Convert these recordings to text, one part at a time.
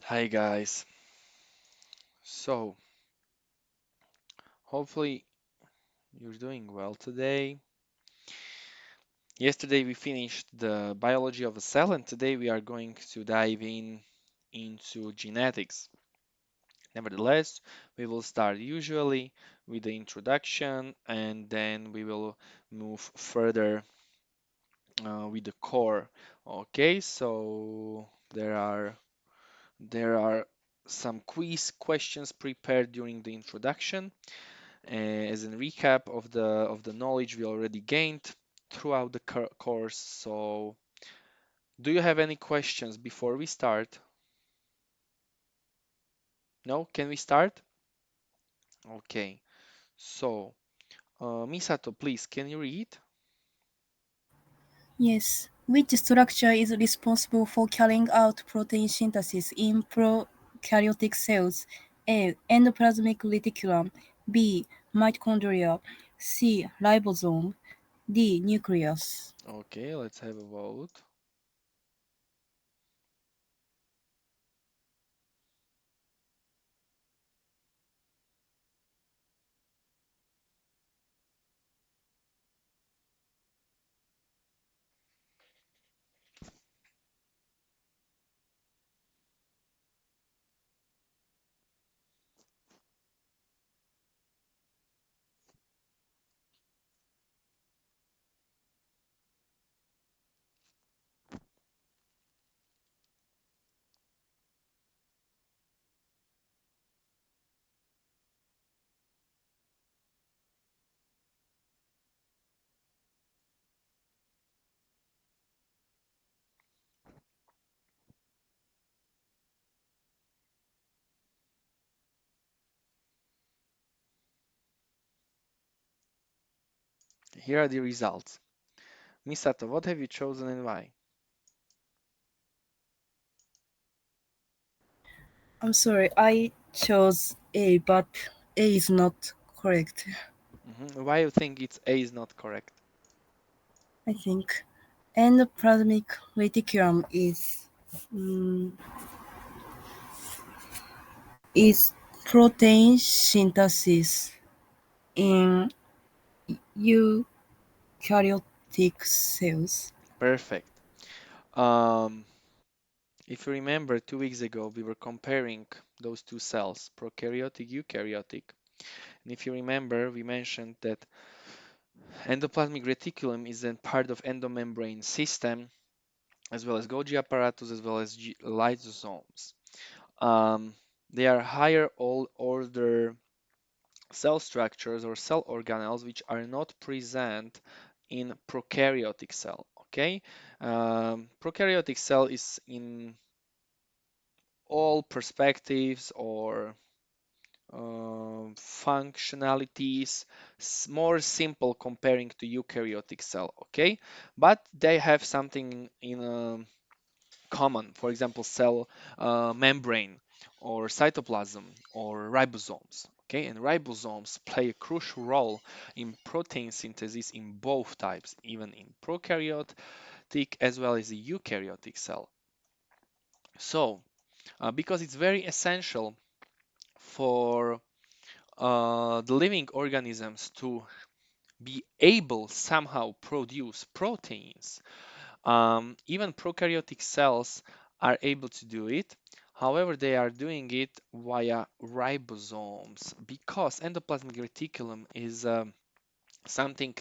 Hi guys. So, hopefully you're doing well today. Yesterday we finished the biology of a cell and today we are going to dive into genetics. Nevertheless, we will start usually with the introduction and then we will move further with the core. Okay, so there are some quiz questions prepared during the introduction as a recap of the knowledge we already gained throughout the course. So, do you have any questions before we start? No? Can we start? Okay. So, Misato, please, can you read? Yes. Which structure is responsible for carrying out protein synthesis in prokaryotic cells? A. Endoplasmic reticulum. B. Mitochondria. C. Ribosome. D. Nucleus. Okay, let's have a vote. Here are the results. Misato, what have you chosen and why? I'm sorry, I chose A, but A is not correct. Why you think it's A is not correct? I think endoplasmic reticulum mm, is protein synthesis in eukaryotic cells. Perfect. Um, if you remember, 2 weeks ago we were comparing those two cells, prokaryotic, eukaryotic. And if you remember, we mentioned that endoplasmic reticulum is a part of endomembrane system, as well as Golgi apparatus, as well as lysosomes. Um, they are higher all order cell structures or cell organelles which are not present in prokaryotic cell. Okay, prokaryotic cell is in all perspectives or functionalities more simple comparing to eukaryotic cell, okay, but they have something in common, for example cell membrane or cytoplasm or ribosomes, okay, and ribosomes play a crucial role in protein synthesis in both types, even in prokaryotic as well as the eukaryotic cell. So because it's very essential for the living organisms to be able somehow produce proteins. Even prokaryotic cells are able to do it. However, they are doing it via ribosomes because endoplasmic reticulum is something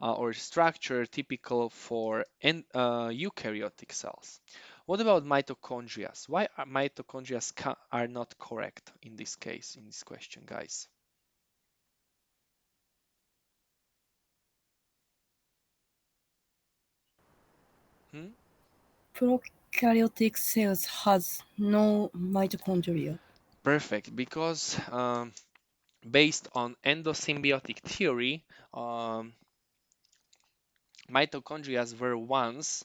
or structure typical for eukaryotic cells. What about mitochondria? Why are mitochondria are not correct in this case, in this question, guys? Hmm? Prokaryotic cells has no mitochondria. Perfect, because based on endosymbiotic theory, um, mitochondria were once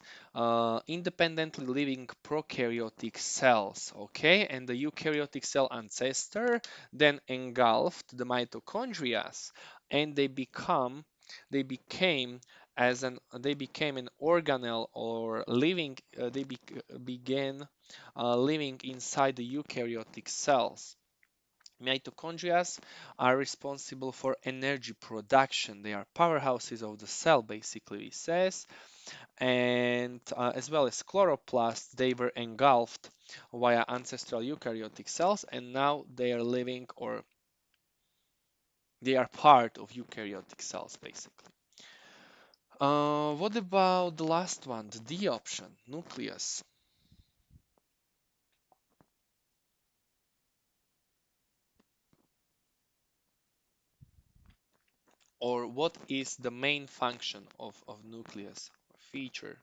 independently living prokaryotic cells, okay? And the eukaryotic cell ancestor then engulfed the mitochondria and they became they became an organelle or living, began living inside the eukaryotic cells. Mitochondria are responsible for energy production. They are powerhouses of the cell, basically, it says. And as well as chloroplasts, they were engulfed via ancestral eukaryotic cells, and now they are living, or they are part of eukaryotic cells, basically. What about the last one, the D option, nucleus? Or what is the main function of nucleus feature?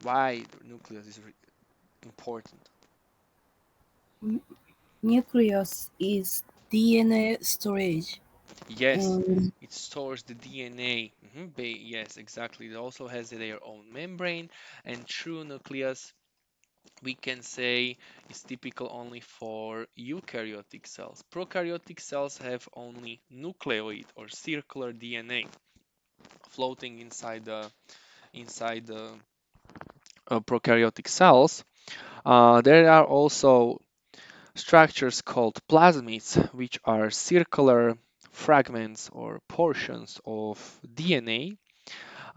Why the nucleus is important? Nucleus is DNA storage, Yes, and it stores the DNA. Yes, exactly. It also has their own membrane, and true nucleus, we can say, is typical only for eukaryotic cells. Prokaryotic cells have only nucleoid or circular DNA floating inside the prokaryotic cells. There are also structures called plasmids, which are circular fragments or portions of DNA,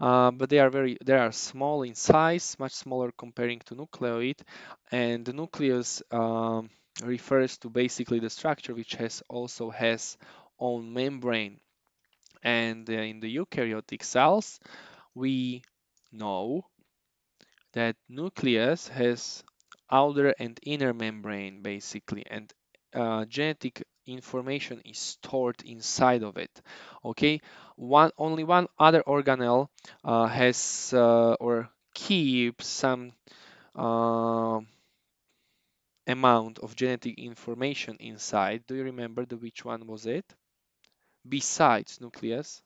but they are small in size, much smaller comparing to nucleoid, and the nucleus refers to basically the structure which has own membrane. And in the eukaryotic cells, we know that nucleus has outer and inner membrane basically, and genetic information is stored inside of it. Okay, only one other organelle has or keeps some uh, amount of genetic information inside. Do you remember which one was it? Besides nucleus,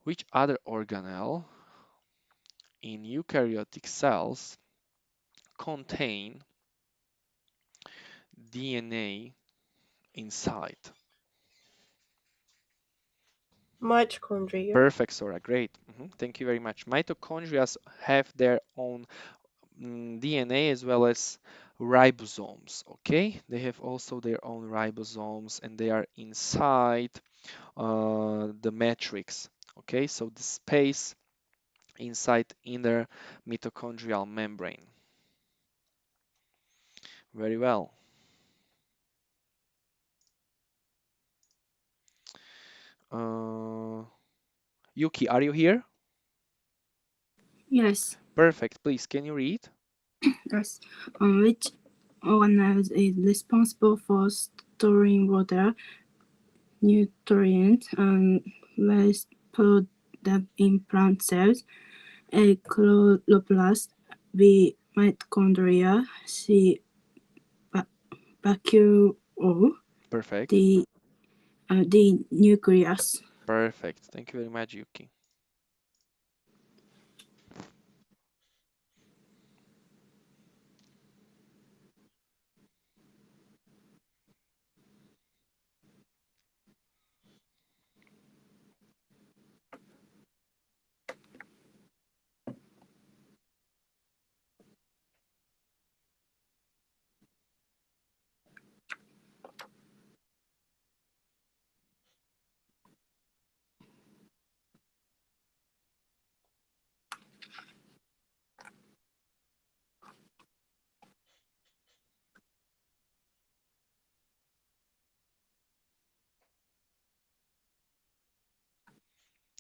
which other organelle in eukaryotic cells contain DNA inside? Mitochondria. Perfect, Sora. Great. Thank you very much. Mitochondria have their own DNA as well as ribosomes. Okay, they have also their own ribosomes, and they are inside the matrix. Okay, so the space inside inner mitochondrial membrane. Very well. Uh, Yuki, are you here? Yes, Perfect. Please, can you read? yes. Which organelle is responsible for storing water, nutrients, and waste product in plant cells? A. Chloroplast. B. Mitochondria. C. Vacuole. Perfect. D. D. Nucleus. Perfect. Thank you very much, Yuki.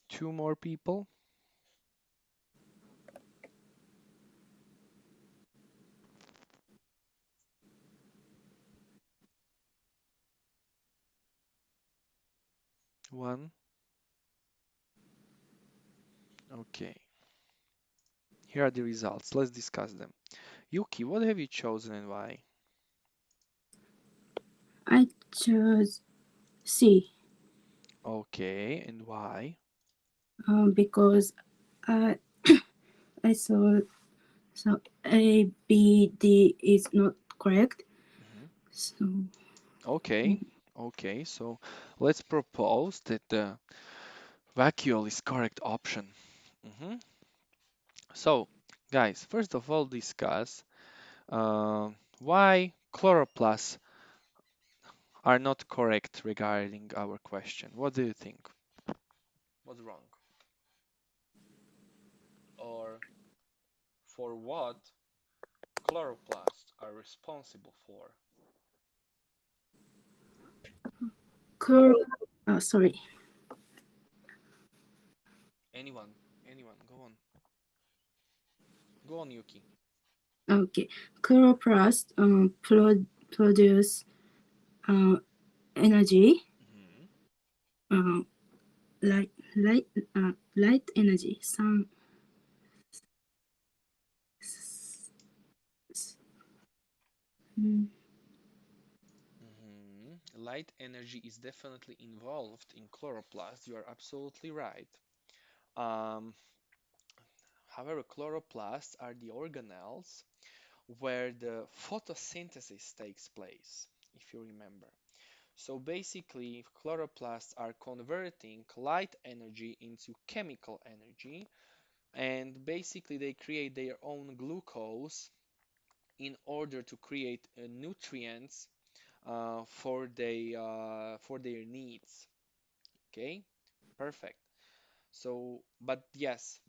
Two more people. One. Okay. Here are the results. Let's discuss them. Yuki, what have you chosen and why? I chose C Okay, and why? because I, I saw so A, B, D is not correct. Mhm. So Okay, okay, so let's propose that the vacuole is correct option. Mhm. So, guys, first of all, discuss why chloroplasts are not correct regarding our question. What do you think? What's wrong? Or for what chloroplasts are responsible for? chlor. Sorry. Anyone? Anyone? Go on. Go on, Yuki. Okay. Chloroplast produce uh, energy. Mhm. Uh, light light light energy. Sun. Mm, Light energy is definitely involved in chloroplasts. You are absolutely right. Um, However, chloroplasts are the organelles where the photosynthesis takes place, if you remember. So basically, chloroplasts are converting light energy into chemical energy, and basically they create their own glucose in order to create nutrients for their needs. Okay, perfect. So, but yes,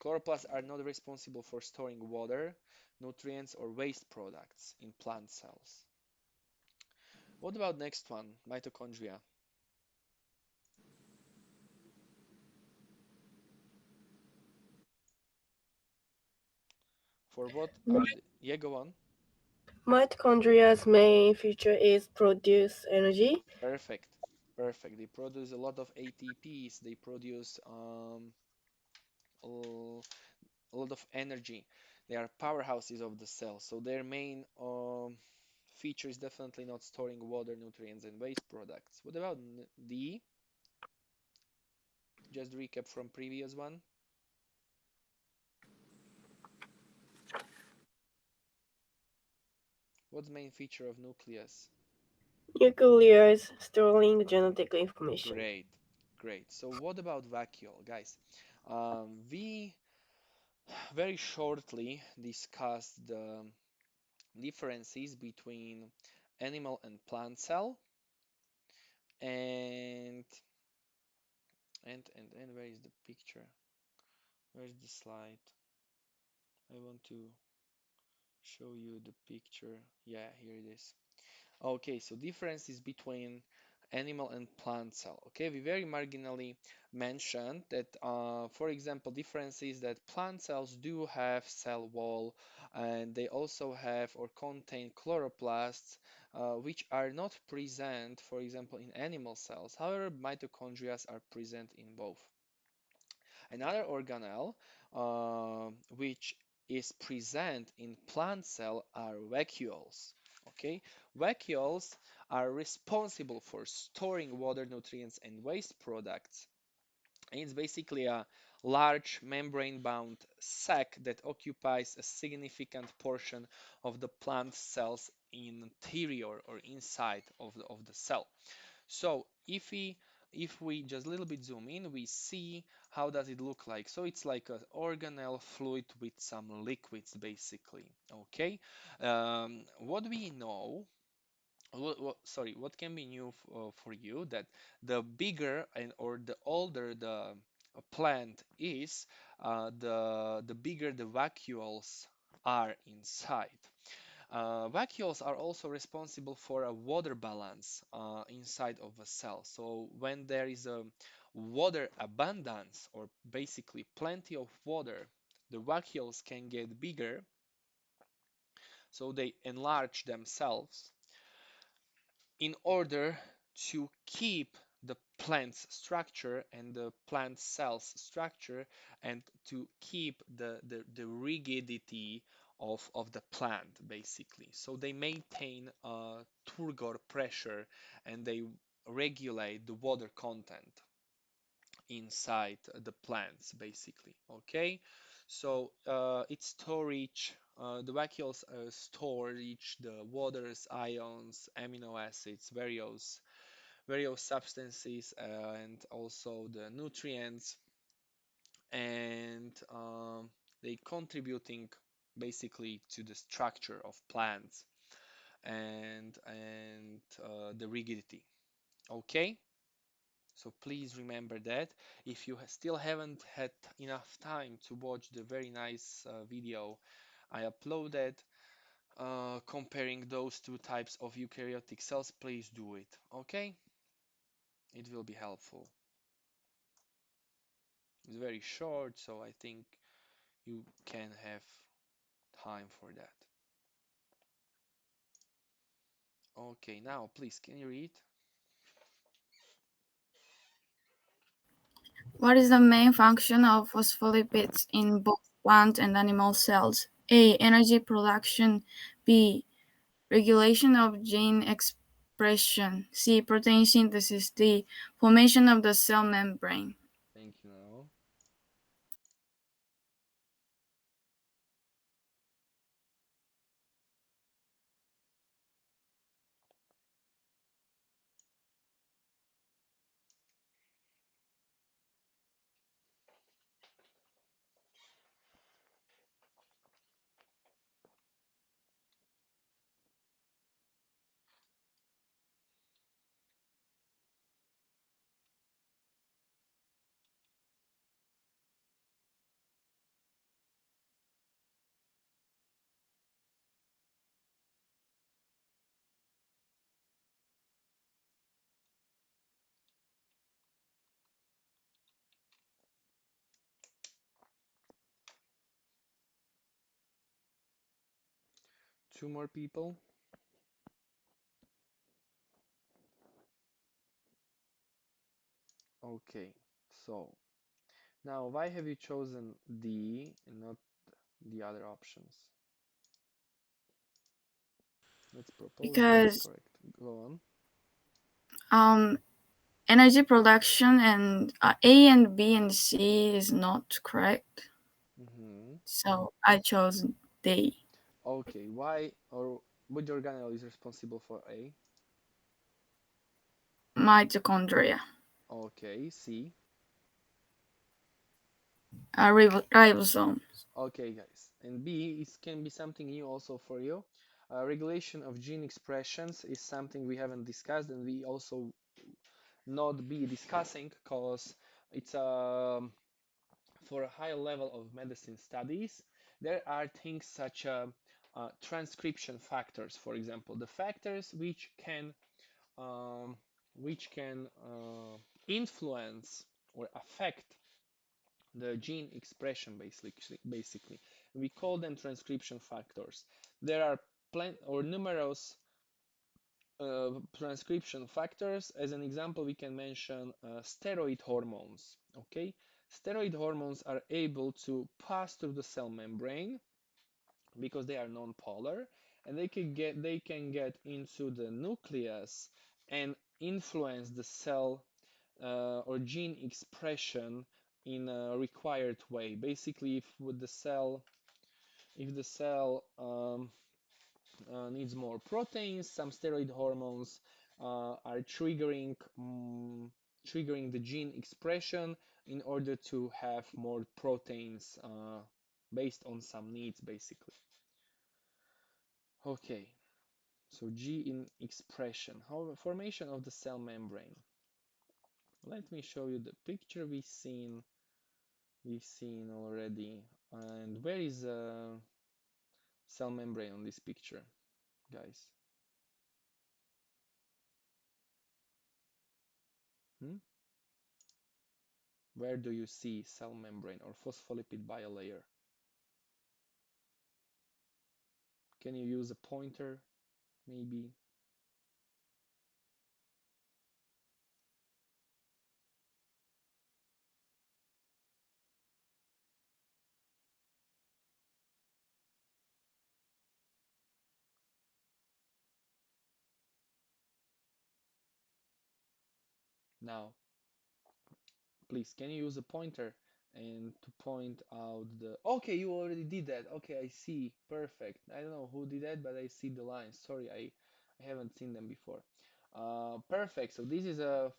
chloroplasts are not responsible for storing water, nutrients, or waste products in plant cells. What about next one, mitochondria? For what are the... Yeah, go on. Mitochondria's main feature is produce energy. Perfect. Perfect. They produce a lot of ATPs. They produce a lot of energy. They are powerhouses of the cell. So their main feature is definitely not storing water, nutrients, and waste products. What about D? Just recap from previous one. What's the main feature of nucleus? Nucleus storing genetic information. Great, great. So what about vacuole, guys? We very shortly discussed the differences between animal and plant cell, and and where is the picture? Where's the slide? I want to show you the picture. Yeah, here it is. Okay, so differences between animal and plant cell. Okay, we very marginally mentioned that, for example, differences that plant cells do have cell wall, and they also have or contain chloroplasts, which are not present, for example, in animal cells. However, mitochondria are present in both. Another organelle which is present in plant cell are vacuoles. Okay, vacuoles are responsible for storing water, nutrients, and waste products. And it's basically a large membrane-bound sac that occupies a significant portion of the plant cell's interior or inside of the cell. So if we just a little bit zoom in, we see how does it look like. So it's like an organelle fluid with some liquids, basically. Okay. What we know, sorry, what can be new for you that the bigger and or the older the plant is, the bigger the vacuoles are inside. Vacuoles are also responsible for a water balance inside of a cell. So when there is a water abundance or basically plenty of water, the vacuoles can get bigger, so they enlarge themselves in order to keep the plant's structure and the plant cell's structure and to keep the rigidity of the plant basically. So they maintain turgor pressure and they regulate the water content inside the plants basically. Okay, so its storage The vacuoles storage the waters, ions, amino acids, various substances, and also the nutrients, and they contributing basically to the structure of plants and the rigidity. Okay, so please remember that. If you still haven't had enough time to watch the very nice video I uploaded comparing those two types of eukaryotic cells, please do it. Okay, it will be helpful. It's very short, so I think you can have time for that. Okay, now please, can you read? What is the main function of phospholipids in both plant and animal cells? A. Energy production. B. Regulation of gene expression. C. Protein synthesis. D. Formation of the cell membrane. Thank you now. Two more people. Okay, so now why have you chosen D and not the other options? Let's propose D is Because correct. Go on. um, energy production and A and B and C is not correct. Hmm. So I chose D. Okay, why or which organelle is responsible for A? Mitochondria. Okay, C. Ribosome. Okay, guys. And B is can be something new also for you. Regulation of gene expressions is something we haven't discussed and we also not be discussing because it's for a higher level of medicine studies. There are things such as transcription factors, for example, the factors um, which can influence or affect the gene expression basically. We call them transcription factors. There are numerous transcription factors. As an example, we can mention steroid hormones. Okay, steroid hormones are able to pass through the cell membrane because they are non-polar, and they can get into the nucleus and influence the cell or gene expression in a required way. Basically, if the cell needs more proteins, some steroid hormones are triggering the gene expression in order to have more proteins based on some needs, basically. Okay, so G in expression. How formation of the cell membrane. Let me show you the picture we've seen already. And where is cell membrane on this picture, guys? Hmm? Where do you see cell membrane or phospholipid bilayer? Can you use a pointer, maybe? Now, please, can you use a pointer and to point out the okay, you already did that. Okay, I see. Perfect. I don't know who did that, but I see the lines. Sorry, I haven't seen them before. Perfect. So this is a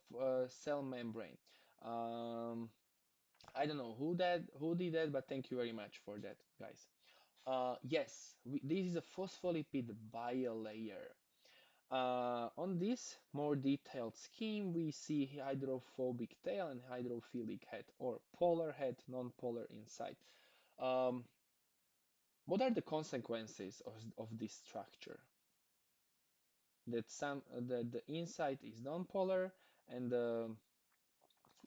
cell membrane. Um, I don't know who did that, but thank you very much for that, guys. Yes, this is a phospholipid bilayer. On this more detailed scheme, we see hydrophobic tail and hydrophilic head, or polar head, non-polar inside. Um, what are the consequences of this structure? That the inside is non-polar and the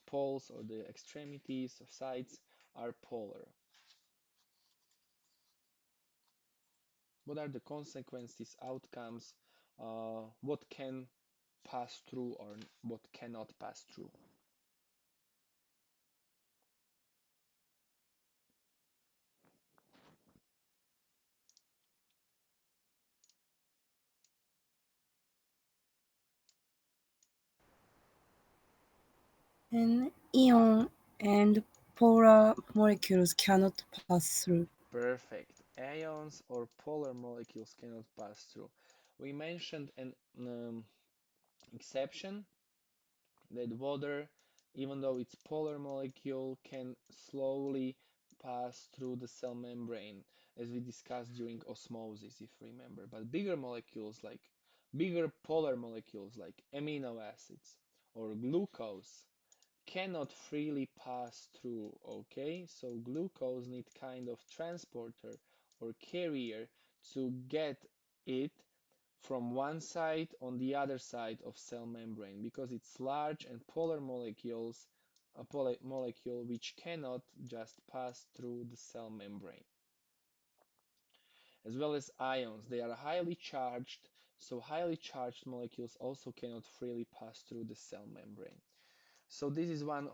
poles or the extremities or sides are polar. What are the consequences, outcomes, what can pass through or what cannot pass through? An ion and polar molecules cannot pass through. Perfect. Ions or polar molecules cannot pass through. We mentioned an exception that water, even though it's polar molecule, can slowly pass through the cell membrane, as we discussed during osmosis, if you remember. But bigger polar molecules like amino acids or glucose cannot freely pass through, okay? So glucose need kind of transporter or carrier to get it from one side on the other side of cell membrane because it's large and polar molecules, a molecule which cannot just pass through the cell membrane. As well as ions, they are highly charged, so highly charged molecules also cannot freely pass through the cell membrane. So this is one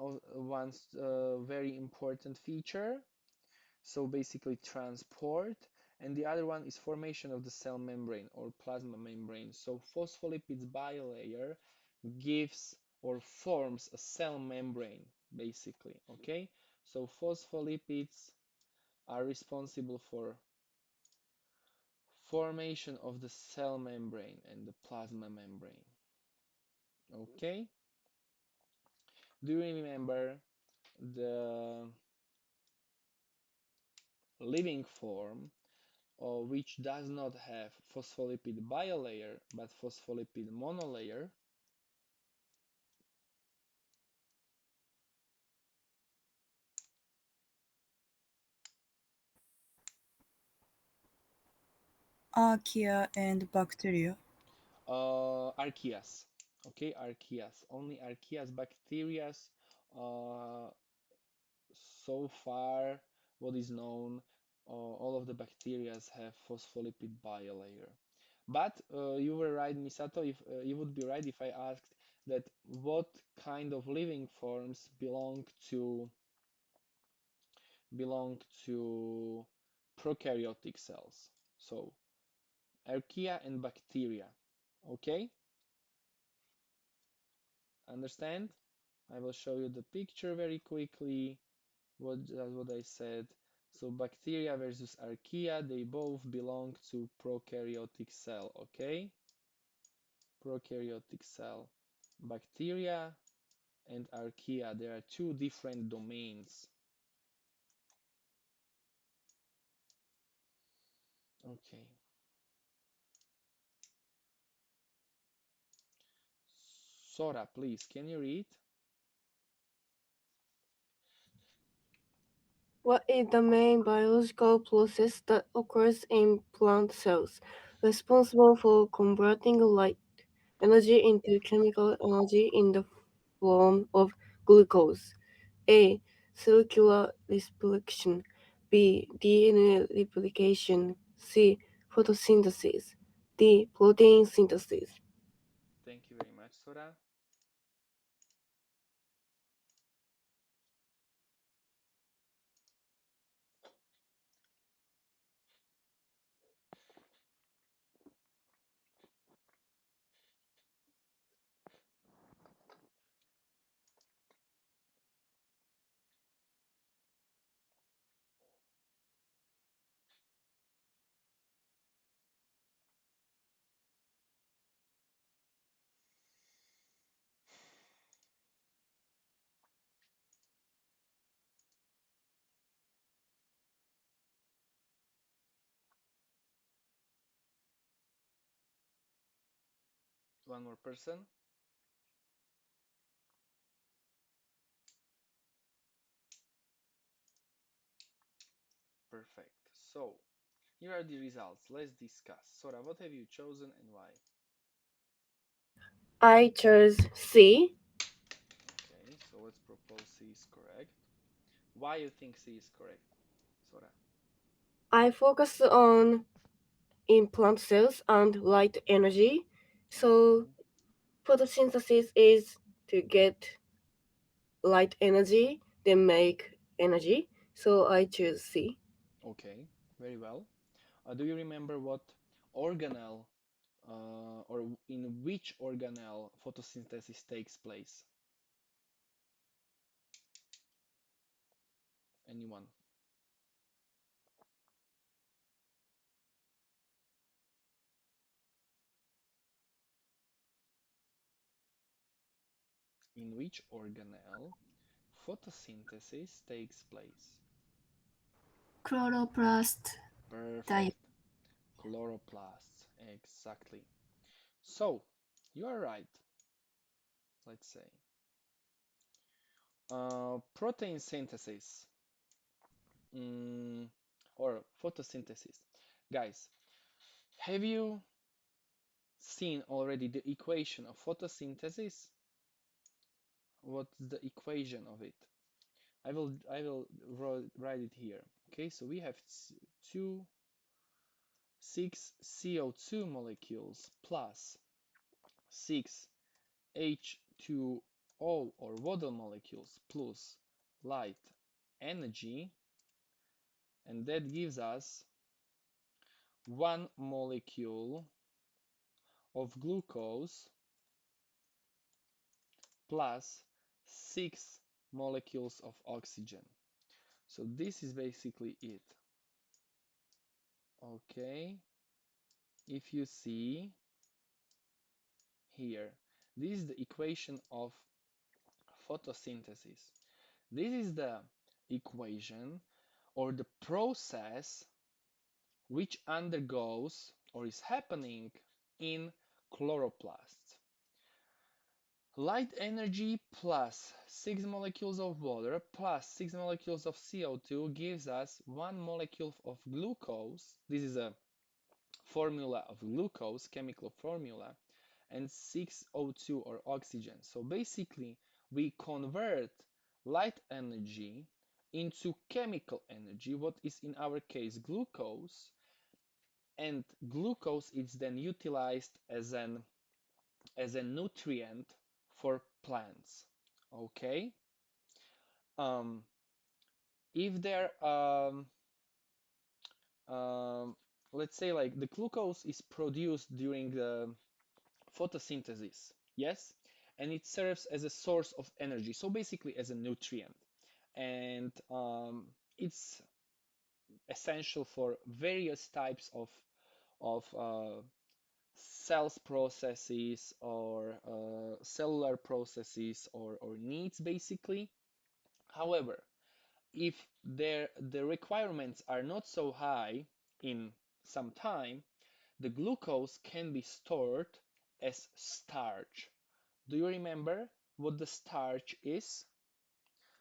very important feature. So basically transport, and the other one is formation of the cell membrane or plasma membrane. So phospholipids bilayer gives or forms a cell membrane basically. Okay, so phospholipids are responsible for formation of the cell membrane and the plasma membrane. Okay, do you remember the living form which does not have phospholipid bilayer but phospholipid monolayer? Archaea and bacteria. Archaeas. Okay, archaeas. Only archaeas, bacterias. Uh, so far, what is known, all of the bacterias have phospholipid bilayer. But you were right, Misato. If you would be right if I asked that what kind of living forms belong to prokaryotic cells. So archaea and bacteria. Okay, understand? I will show you the picture very quickly. What I said. So bacteria versus archaea, they both belong to prokaryotic cell. Okay, prokaryotic cell. Bacteria and archaea, there are two different domains. Okay. Sora, please, can you read? What is the main biological process that occurs in plant cells responsible for converting light energy into chemical energy in the form of glucose? A. Cellular respiration. B. DNA replication. C. Photosynthesis. D. Protein synthesis. Thank you very much, Sora. One more person. Perfect. So, here are the results. Let's discuss. Sora, what have you chosen and why? I chose C. Okay, so let's propose C is correct. Why you think C is correct, Sora? I focus on in plant cells and light energy. So Okay, photosynthesis is to get light energy, then make energy. So I choose C. okay, very well. Do you remember what organelle or in which organelle photosynthesis takes place? Anyone? In which organelle photosynthesis takes place? Chloroplast diet. Perfect. Chloroplasts. Exactly. So, you are right, let's say. Protein synthesis mm, or photosynthesis. Guys, have you seen already the equation of photosynthesis? What's the equation of it? I will write it here. Okay, so we have two 6 CO2 molecules plus 6 H2O or water molecules plus light energy, and that gives us one molecule of glucose plus 6 molecules of oxygen. So this is basically it. Okay, if you see here, this is the equation of photosynthesis. This is the equation or the process which undergoes or is happening in chloroplasts. Light energy plus 6 molecules of water plus 6 molecules of CO2 gives us 1 molecule of glucose. This is a formula of glucose, chemical formula, and 6O2 or oxygen. So basically, we convert light energy into chemical energy, what is in our case glucose, and glucose is then utilized as a nutrient for plants. Okay? Um, if there um, let's say like the glucose is produced during the photosynthesis, yes, and it serves as a source of energy, so basically as a nutrient, and it's essential for various types of cells processes or cellular processes or needs basically. However, if the requirements are not so high in some time, the glucose can be stored as starch. Do you remember what the starch is?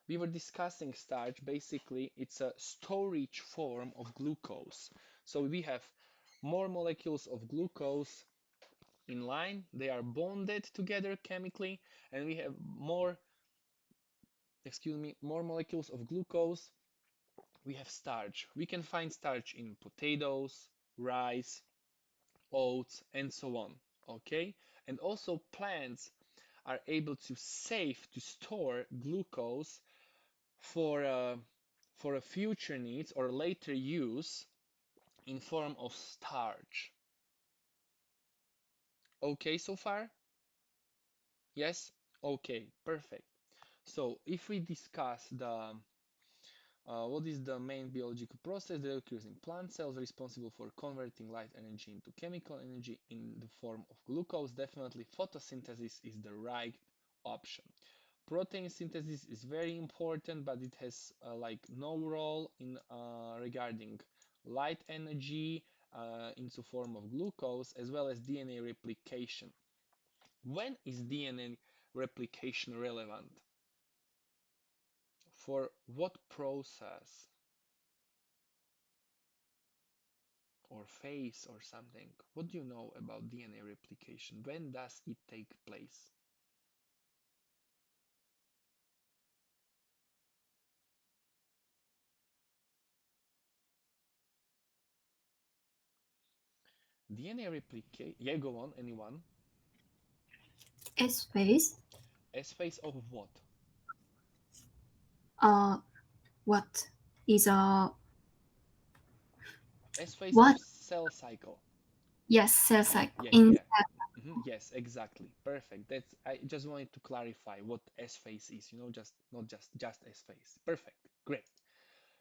We were discussing starch. Basically, it's a storage form of glucose. So we have more molecules of glucose in line. They are bonded together chemically, and we have more molecules of glucose. We have starch. We can find starch in potatoes, rice, oats, and so on. Okay? And also plants are able to store glucose for for a future needs or later use in form of starch. Okay so far? Yes? Okay, perfect. So if we discuss the what is the main biological process that occurs in plant cells responsible for converting light energy into chemical energy in the form of glucose? Definitely photosynthesis is the right option. Protein synthesis is very important, but it has like no role in regarding light energy into form of glucose, as well as DNA replication. When is DNA replication relevant? For what process or phase or something? What do you know about DNA replication? When does it take place? DNA replicate. Yeah, go on. Anyone? S phase. S phase of what? Uh, what is a S phase of what? cell cycle. Yes, cell cycle. Yeah, In yeah. Yes, exactly. Perfect. That's I just wanted to clarify what S phase is, just not just S phase. Perfect. Great.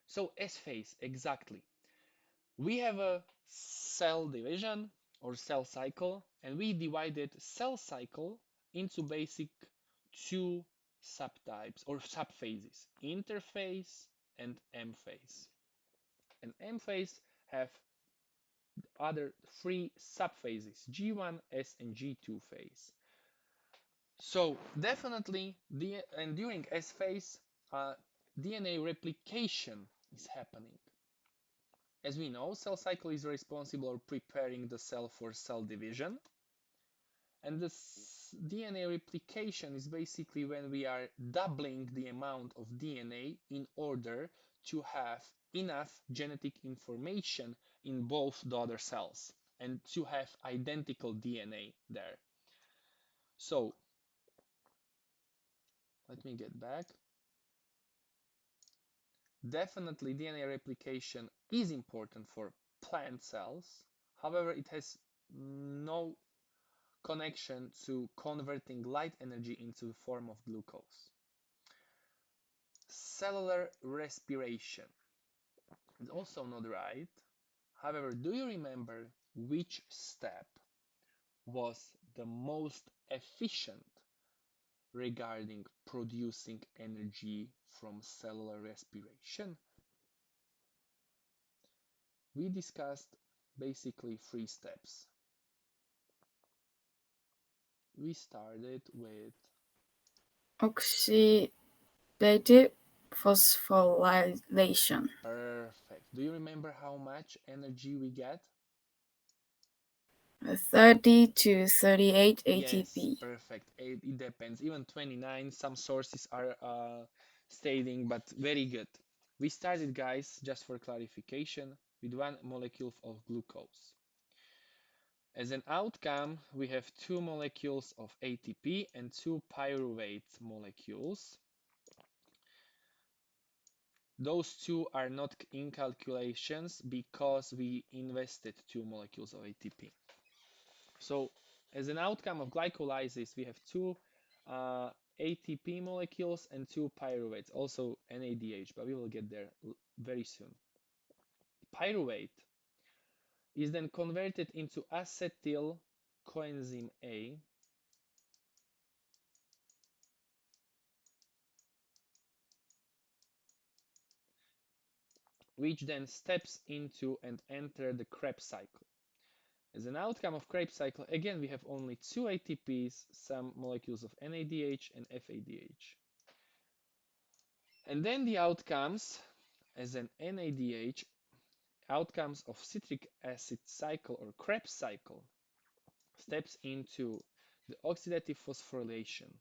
So S phase, exactly. We have a cell division or cell cycle, and we divided cell cycle into basic two subtypes or subphases, interphase and M phase. And M phase have other three subphases, G1, S, and G2 phase. So definitely, and during S phase, DNA replication is happening. As we know, cell cycle is responsible for preparing the cell for cell division. And this DNA replication is basically when we are doubling the amount of DNA in order to have enough genetic information in both the other cells and to have identical DNA there. So let me get back. Definitely DNA replication is important for plant cells. However, it has no connection to converting light energy into the form of glucose. Cellular respiration is also not right. However, do you remember which step was the most efficient regarding producing energy from cellular respiration? We discussed basically three steps. We started with Oxidative phosphorylation. perfect. Do you remember how much energy we get? 30 to 38 Yes, ATP. perfect. It depends. Even 29, some sources are stating, but very good. We started, guys, just for clarification, with one molecule of glucose. As an outcome, we have two molecules of ATP and two pyruvate molecules. Those two are not in calculations because we invested two molecules of ATP. So as an outcome of glycolysis, we have two uh, ATP molecules and two pyruvates, also NADH, but we will get there very soon. Pyruvate is then converted into acetyl coenzyme A, which then steps into and enter the Krebs cycle. As an outcome of Krebs cycle, again, we have only two ATPs, some molecules of NADH and FADH. And then the outcomes, as an NADH, outcomes of citric acid cycle or Krebs cycle steps into the oxidative phosphorylation,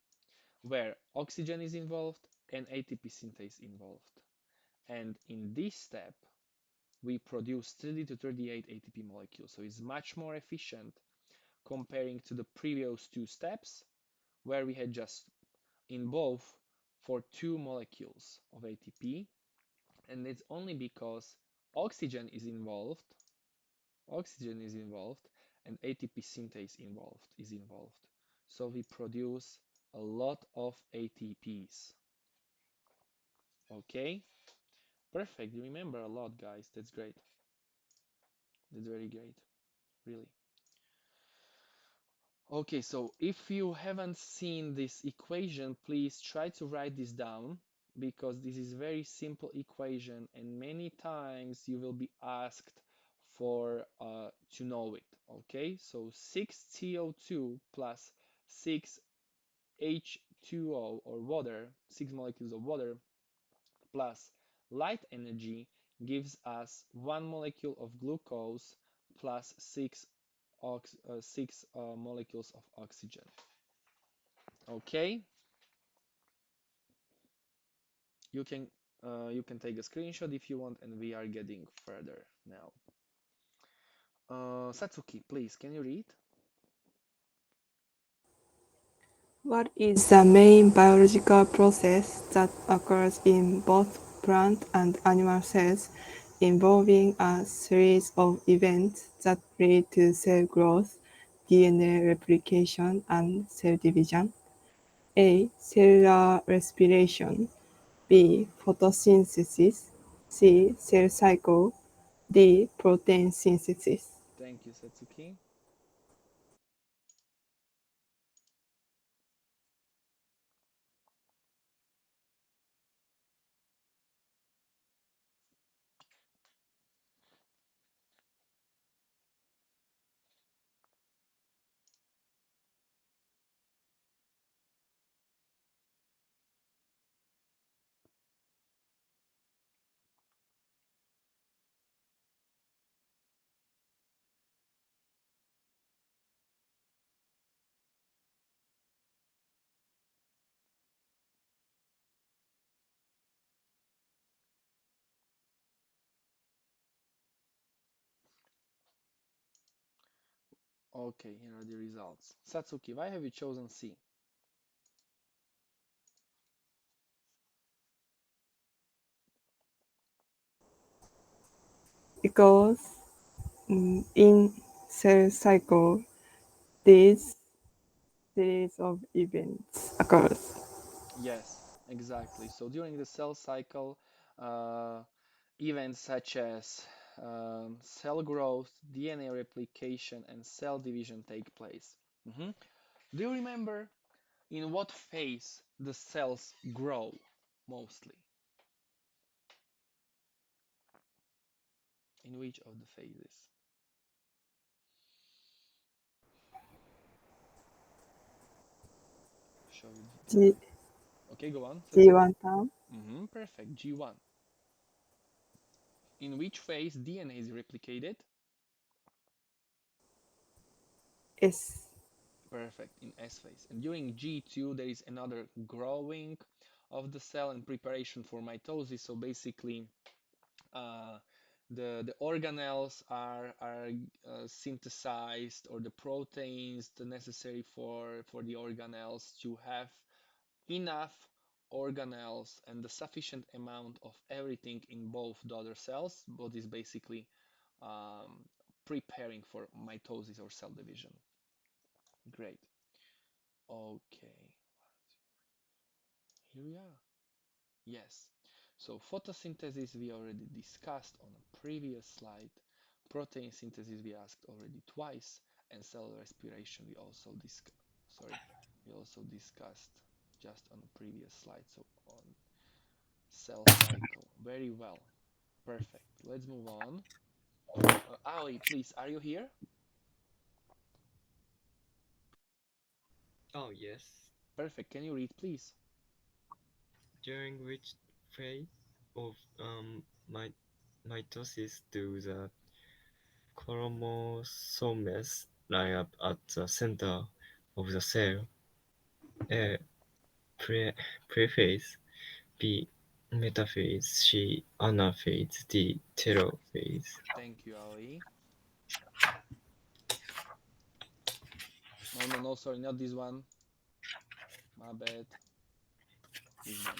where oxygen is involved and ATP synthase involved. And in this step, we produce 30 to 38 ATP molecules. So it's much more efficient comparing to the previous two steps, where we had just in both for two molecules of ATP. And it's only because oxygen is involved oxygen is involved and ATP synthase is involved. So we produce a lot of ATPs. Okay, perfect. You remember a lot, guys. That's great. That's very great, really. Okay, so if you haven't seen this equation, please try to write this down because this is very simple equation and many times you will be asked for to know it. Okay, so 6CO2 plus 6 H2O or water, 6 molecules of water plus light energy gives us 1 molecule of glucose plus 6 molecules of oxygen. Okay, you can take a screenshot if you want, and we are getting further now. Satsuki, please, can you read? What is the main biological process that occurs in both plant and animal cells, involving a series of events that lead to cell growth, DNA replication, and cell division? A. Cellular respiration. B. Photosynthesis. C. Cell cycle. D. Protein synthesis. Thank you, Satsuki. Okay, here are the results. Satsuki, why have you chosen C? Because in cell cycle, these series of events occurs. Yes, exactly. So during the cell cycle, uh, events such as cell growth, DNA replication, and cell division take place. Mhm. Do you remember in what phase the cells grow mostly? In which of the phases? Show you G, the. Okay, go on, Satsuki. G1 term Perfect. G1. In which phase DNA is replicated? S. Perfect, in S phase. And during G2, there is another growing of the cell and preparation for mitosis. So basically, uh, the organelles are synthesized, or the proteins the necessary for the organelles to have enough organelles and the sufficient amount of everything in both daughter cells, but is basically um, preparing for mitosis or cell division. Great. Okay, here we are. Yes. So photosynthesis we already discussed on a previous slide. Protein synthesis we asked already twice, and cell respiration we also discussed just on the previous slide. So on cell cycle. Very well. Perfect. Let's move on. Aoi, please, are you here? Oh, yes. Perfect. Can you read, please? During which phase of mitosis do the chromosomes line up at the center of the cell? A. Pre- prephase. B. Metaphase. C. Anaphase. D. Telophase. Thank you, Aoi. No, no, no, sorry, not this one. My bad. This one.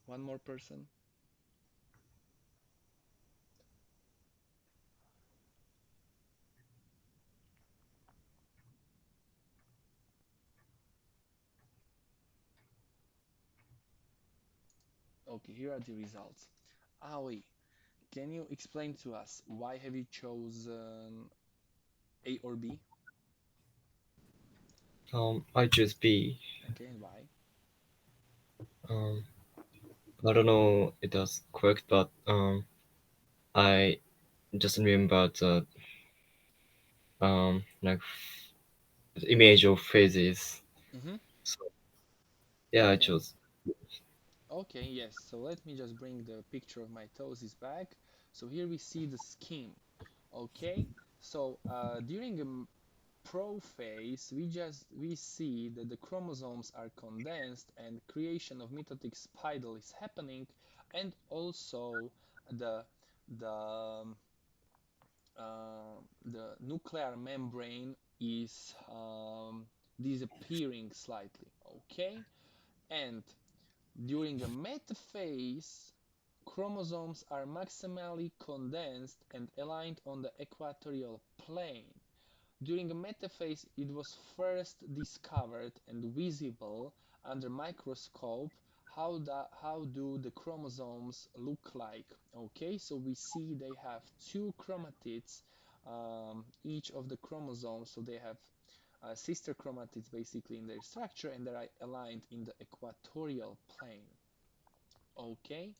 One more person. Okay, here are the results. Aoi, can you explain to us why have you chosen A or B? I choose B. Okay, and why? Um, I don't know it was correct, but I just remember the like the image of phases. Mm-hmm. So yeah, I Okay. chose. Okay, yes. So let me just bring the picture of mitosis back. So here we see the scheme. Okay. So during a prophase, we see that the chromosomes are condensed and creation of mitotic spindle is happening, and also the the um, the nuclear membrane is disappearing slightly. Okay, and during a metaphase, chromosomes are maximally condensed and aligned on the equatorial plane. During a metaphase, it was first discovered and visible under microscope how do the chromosomes look like. Okay, so we see they have two chromatids, each of the chromosomes, so they have sister chromatids basically in their structure, and they are aligned in the equatorial plane. Okay,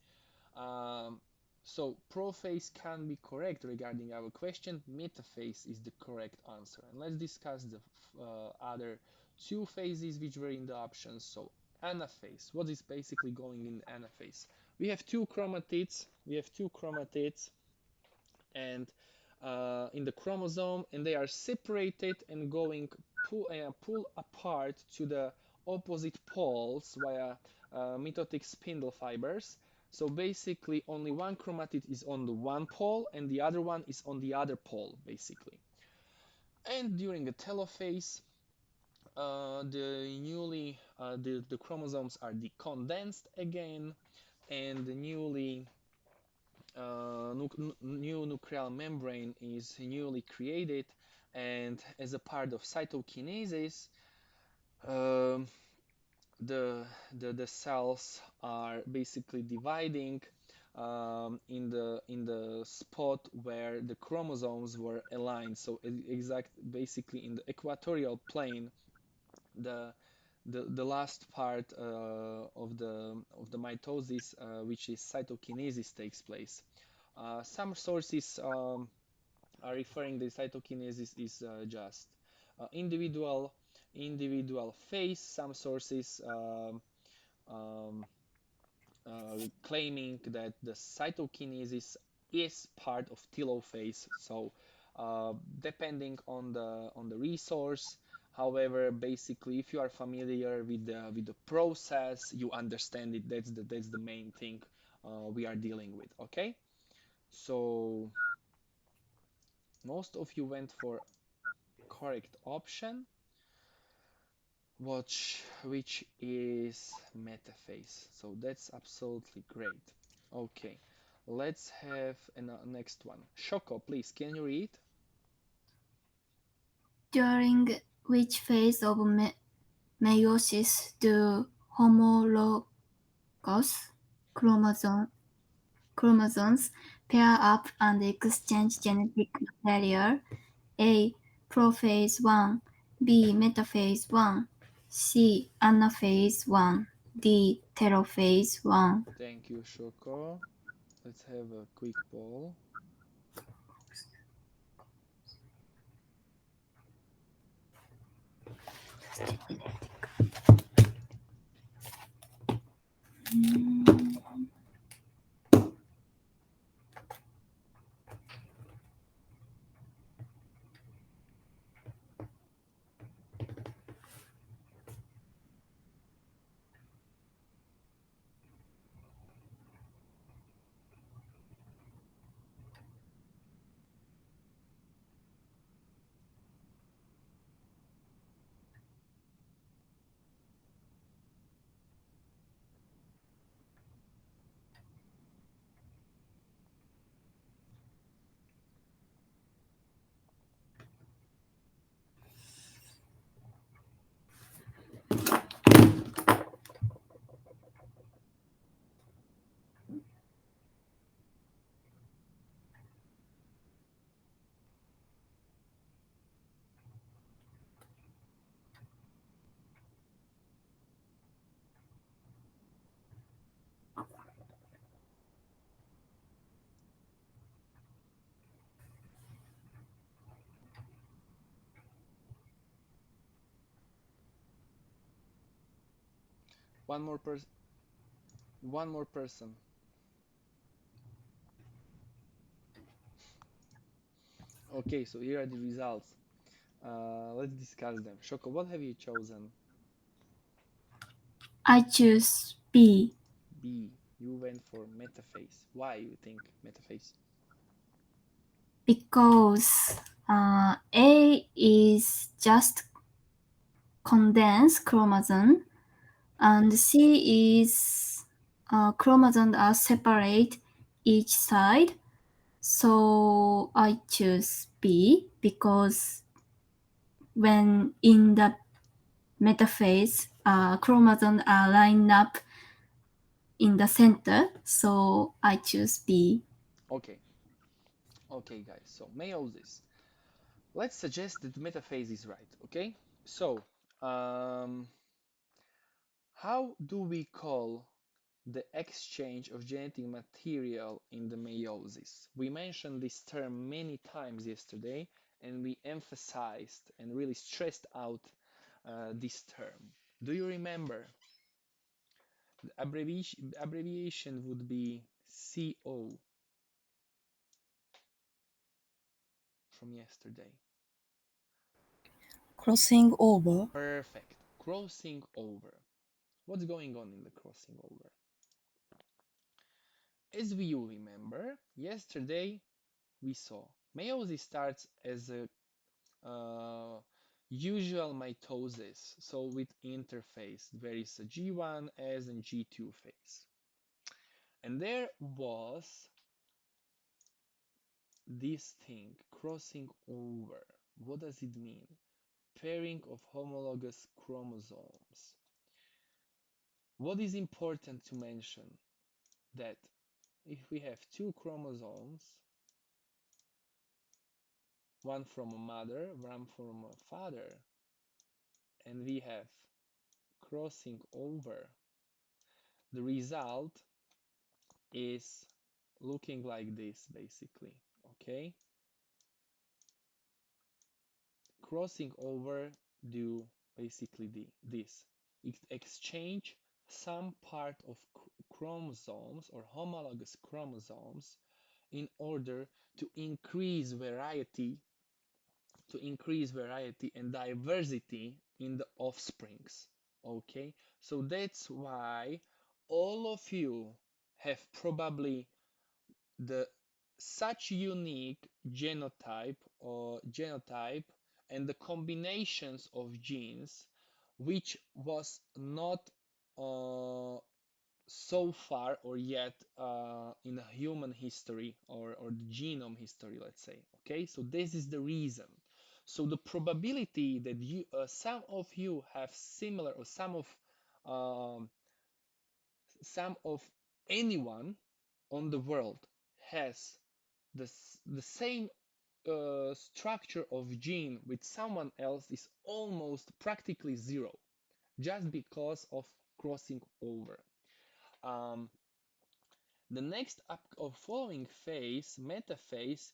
um, so prophase can be correct regarding our question. Metaphase is the correct answer. And let's discuss the other two phases which were in the options. So anaphase. What is basically going in anaphase? We have two chromatids. We have two chromatids, and in the chromosome, and they are separated and going pull apart to the opposite poles via mitotic spindle fibers. So basically only one chromatid is on the one pole and the other one is on the other pole basically. And during the telophase, the chromosomes are decondensed again, and the new nuclear membrane is newly created, and as a part of cytokinesis, um, the, the cells are basically dividing in the spot where the chromosomes were aligned. So exact basically in the equatorial plane, the the last part of the mitosis, which is cytokinesis, takes place. Some sources are referring the cytokinesis is just individual phase. Some sources um, claiming that the cytokinesis is part of telophase. So depending on the resource. However, basically, if you are familiar with the process, you understand it. That's the main thing we are dealing with. Okay, so most of you went for correct option, which is metaphase. So that's absolutely great. Okay, let's have a next one. Shoko, please, can you read? During which phase of meiosis do homologous chromosome, chromosomes pair up and exchange genetic material? A. Prophase 1, B. Metaphase 1, C. Anaphase 1, D. Telophase 1. Thank you, Shoko. Let's have a quick poll. One more person. One more person. Okay, so here are the results. Let's discuss them. Shoko, what have you chosen? I choose B B. You went for metaphase. Why you think metaphase? because A is just condensed chromosome and C is chromosomes are separate each side. So I choose B because when in the metaphase, chromosomes are lined up in the center. So I choose B. Okay, okay, guys. So meiosis. Let's suggest that metaphase is right. Okay. So, um, how do we call the exchange of genetic material in the meiosis? We mentioned this term many times yesterday, and we emphasized and really stressed out this term. Do you remember? The abbreviation would be CO from yesterday. Crossing over. Perfect. Crossing over. What's going on in the crossing over? As we remember, yesterday we saw meiosis starts as a usual mitosis, so with interphase. There is a G1S and G2 phase. And there was this thing, crossing over. What does it mean? Pairing of homologous chromosomes. What is important to mention? That if we have two chromosomes, one from a mother, one from a father, and we have crossing over, the result is looking like this basically. Okay, crossing over do basically this. It exchange some part of chromosomes or homologous chromosomes in order to increase variety and diversity in the offsprings. Okay, so that's why all of you have probably the such unique genotype and the combinations of genes which was not uh, so far or yet in a human history or the genome history, let's say. Okay, so this is the reason. So the probability that some of you have similar or um, some of anyone on the world has the same structure of gene with someone else is almost practically zero, just because of crossing over. Um, the next up or following phase, metaphase,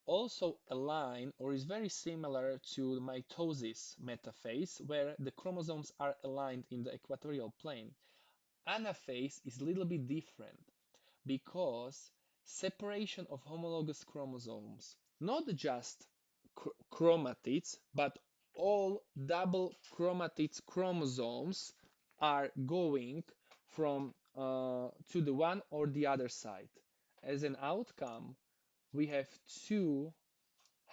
also align or is very similar to mitosis metaphase, where the chromosomes are aligned in the equatorial plane. Anaphase is a little bit different because separation of homologous chromosomes, not just chromatids, but all double chromatids chromosomes are going from to the one or the other side. As an outcome, we have two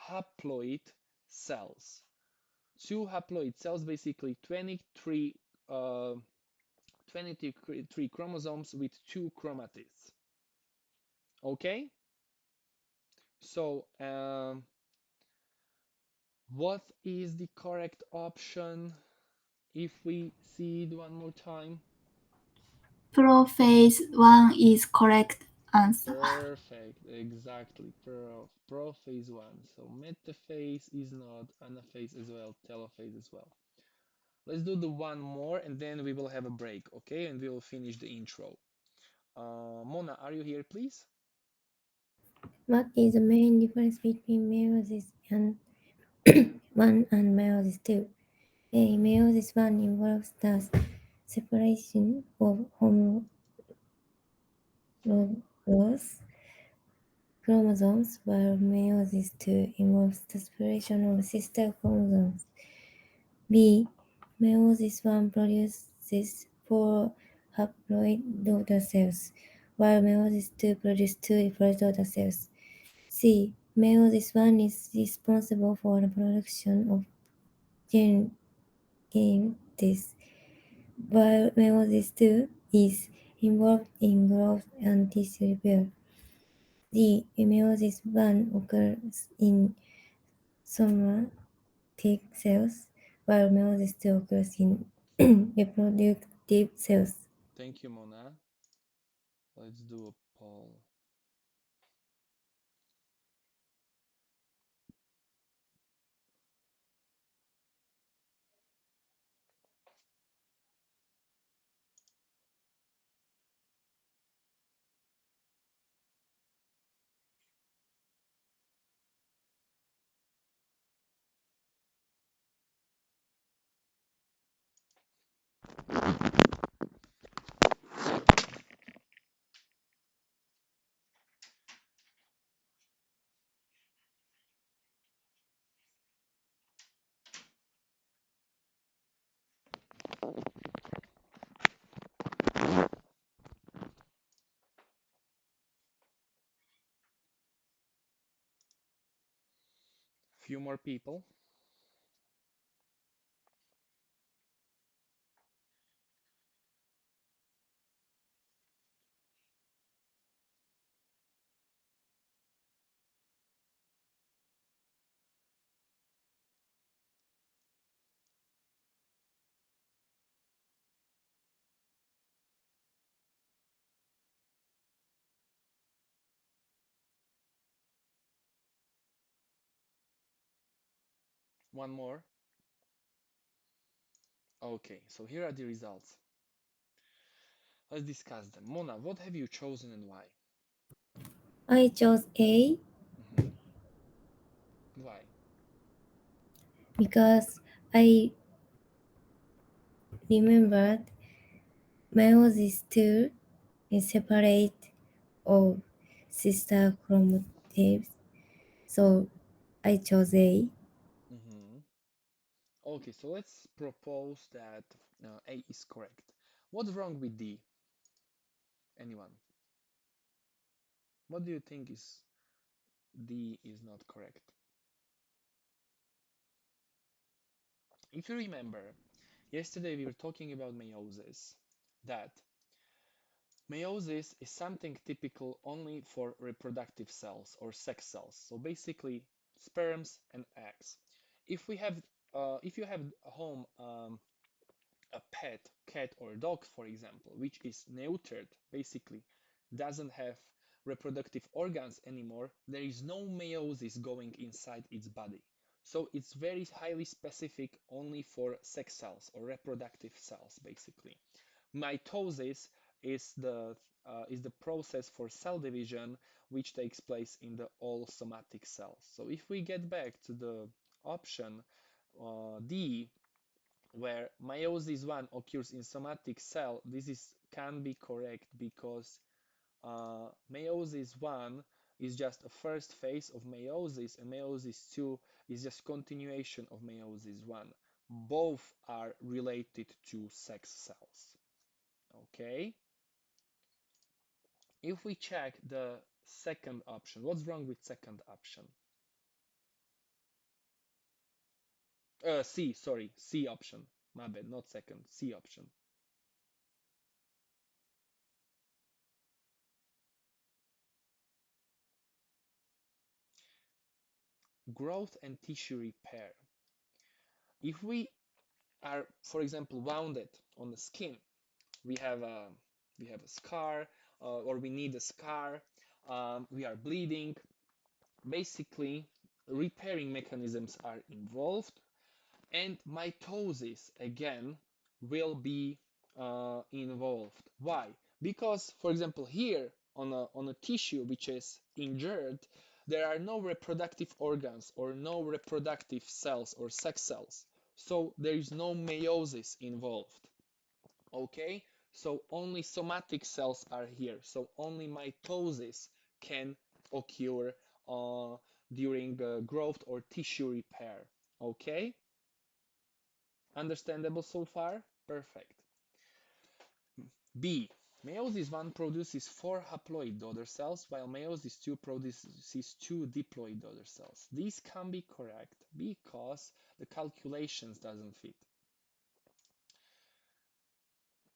haploid cells. Two haploid cells, basically uh, 23 chromosomes with two chromatids. Okay, so what is the correct option if we see it one more time? Prophase 1 is correct answer. Perfect, exactly. Prophase one. So metaphase is not, anaphase as well, telophase as well. Let's do the one more and then we will have a break, okay? And we will finish the intro. Mona, are you here, please? What is the main difference between meiosis and 1 and meiosis 2? A. Meiosis 1 involves the separation of homologous chromosomes, while meiosis II involves the separation of sister chromosomes. B. Meiosis I produces four haploid daughter cells, while meiosis II produces two haploid daughter cells. C. Meiosis I is responsible for the production of gene gametes, while meiosis II is involved in growth and tissue repair. D. Meiosis I occurs in somatic cells, while meiosis II occurs in reproductive cells. Thank you, Mona. Let's do a poll. Few more people. One more. Okay, so here are the results. Let's discuss them. Mona, what have you chosen and why? I chose A Hmm. Why? because I remembered meiosis II is separate of sister chromatids, so I chose A. Hmm. Okay, so let's propose that A is correct. What's wrong with D? Anyone? What do you think is D is not correct? If you remember, yesterday we were talking about meiosis, that meiosis is something typical only for reproductive cells or sex cells. So basically, sperms and eggs. If we have, if you have a home a pet, cat or dog, for example, which is neutered, basically doesn't have reproductive organs anymore, there is no meiosis going inside its body. So it's very highly specific only for sex cells or reproductive cells, basically. Mitosis is the process for cell division which takes place in the all somatic cells. So if we get back to the option D, where meiosis I occurs in somatic cell, this is can be correct because meiosis I is just a first phase of meiosis, and meiosis II is just continuation of meiosis I. Both are related to sex cells. Okay. If we check the second option, what's wrong with second option? C, sorry, C option. My bad, not second, C option. Growth and tissue repair. If we are, for example, wounded on the skin, we have a scar, or we need a scar, we are bleeding. Basically, repairing mechanisms are involved, and mitosis again will be involved. Why? Because, for example, here on a tissue which is injured, there are no reproductive organs or no reproductive cells or sex cells, so there is no meiosis involved. Okay, so only somatic cells are here. So only mitosis can occur during growth or tissue repair. Okay, understandable so far? Perfect. B. Meiosis 1 produces 4 haploid daughter cells, while meiosis 2 produces 2 diploid daughter cells. This can be correct because the calculations doesn't fit.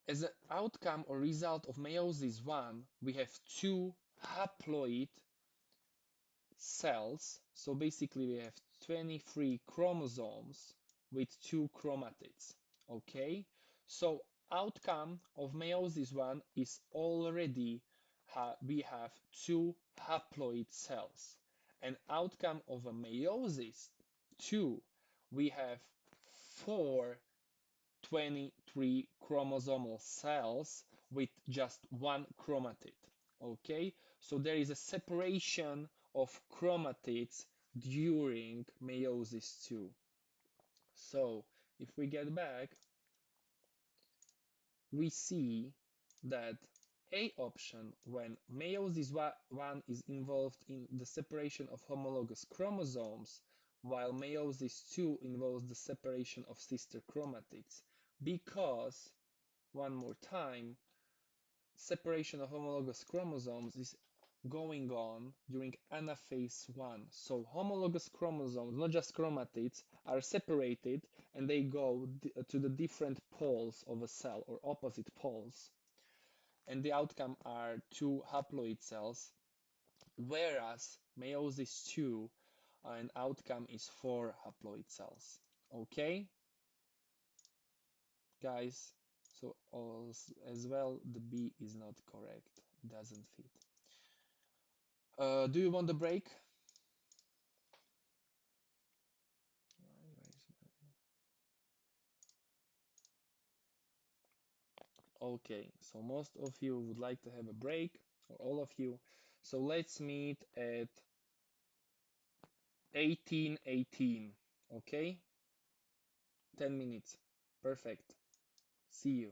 As an outcome or result of meiosis 1, we have 2 haploid cells. So basically we have 23 chromosomes with 2 chromatids. Okay, so outcome of meiosis 1 is already we have 2 haploid cells. And outcome of a meiosis 2, we have 4 23 chromosomal cells with just one chromatid. Okay, so there is a separation of chromatids during meiosis 2. So if we get back, we see that A option, when meiosis 1 is involved in the separation of homologous chromosomes, while meiosis 2 involves the separation of sister chromatids, because one more time, separation of homologous chromosomes is going on during anaphase 1. So homologous chromosomes, not just chromatids, are separated and they go to the different poles of a cell or opposite poles. And the outcome are 2 haploid cells, whereas meiosis 2 an outcome is 4 haploid cells. Okay, guys? So as well, the B is not correct. It doesn't fit. Do you want the break? Okay, so most of you would like to have a break, or all of you. So let's meet at 18:18. Okay? 10 minutes. Perfect. See you.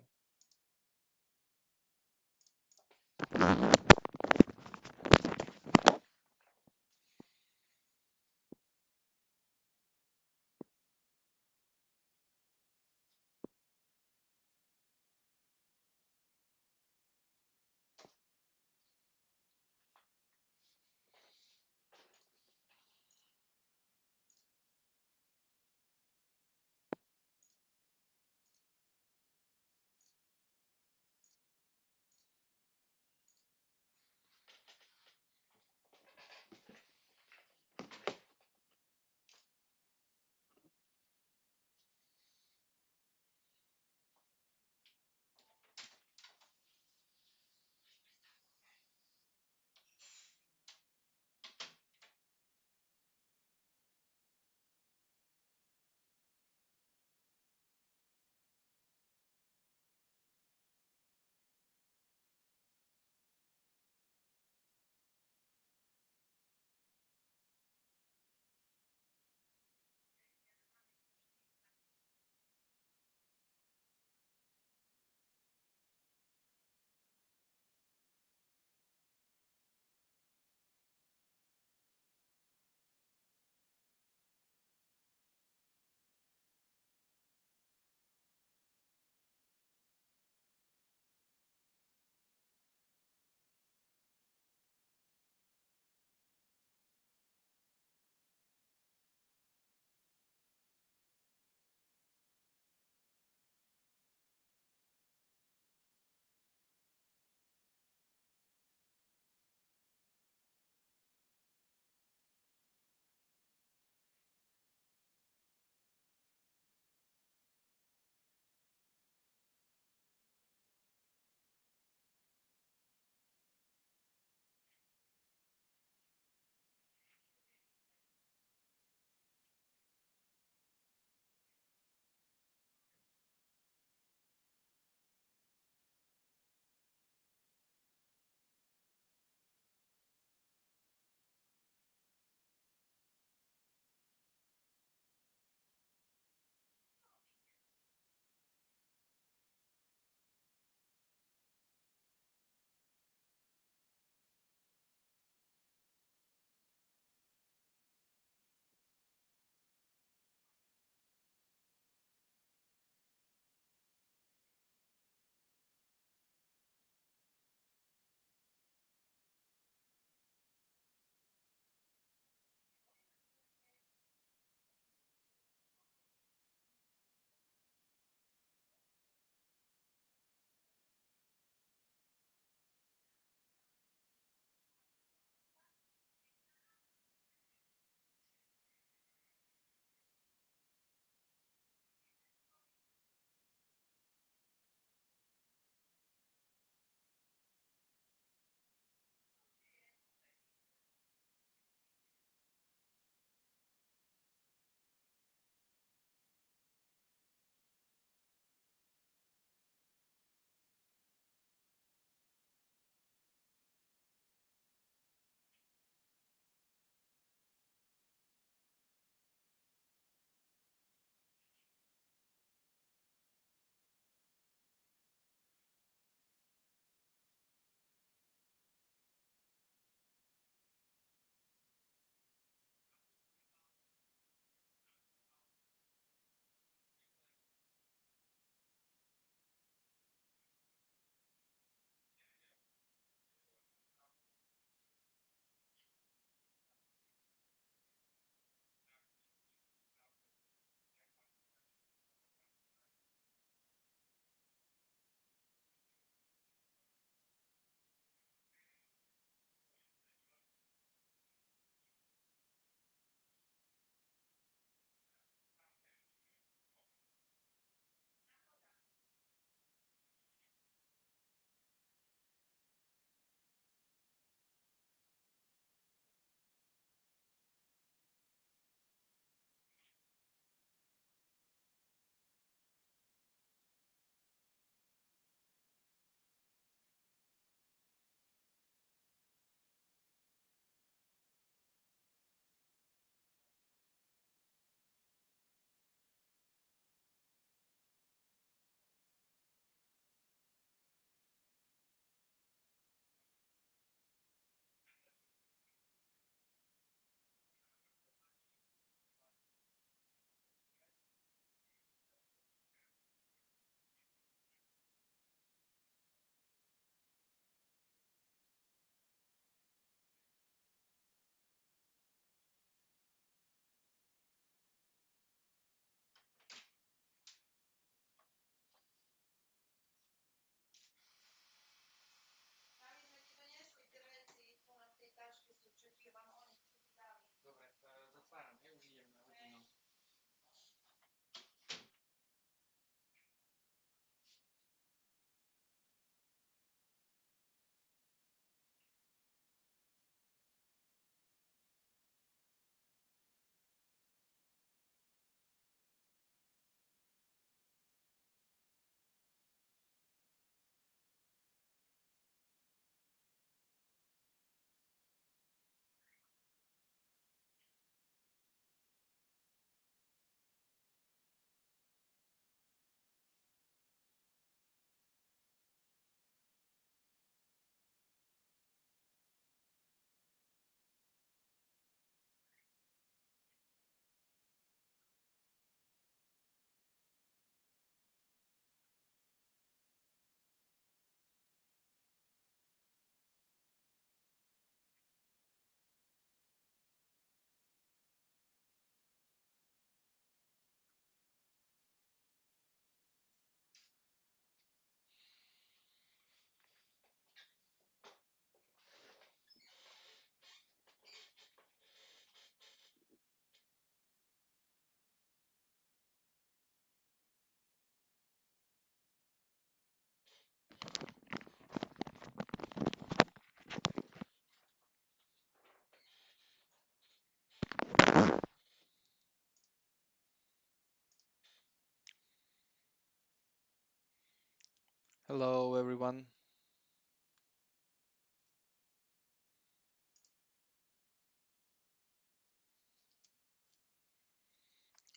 Hello, everyone.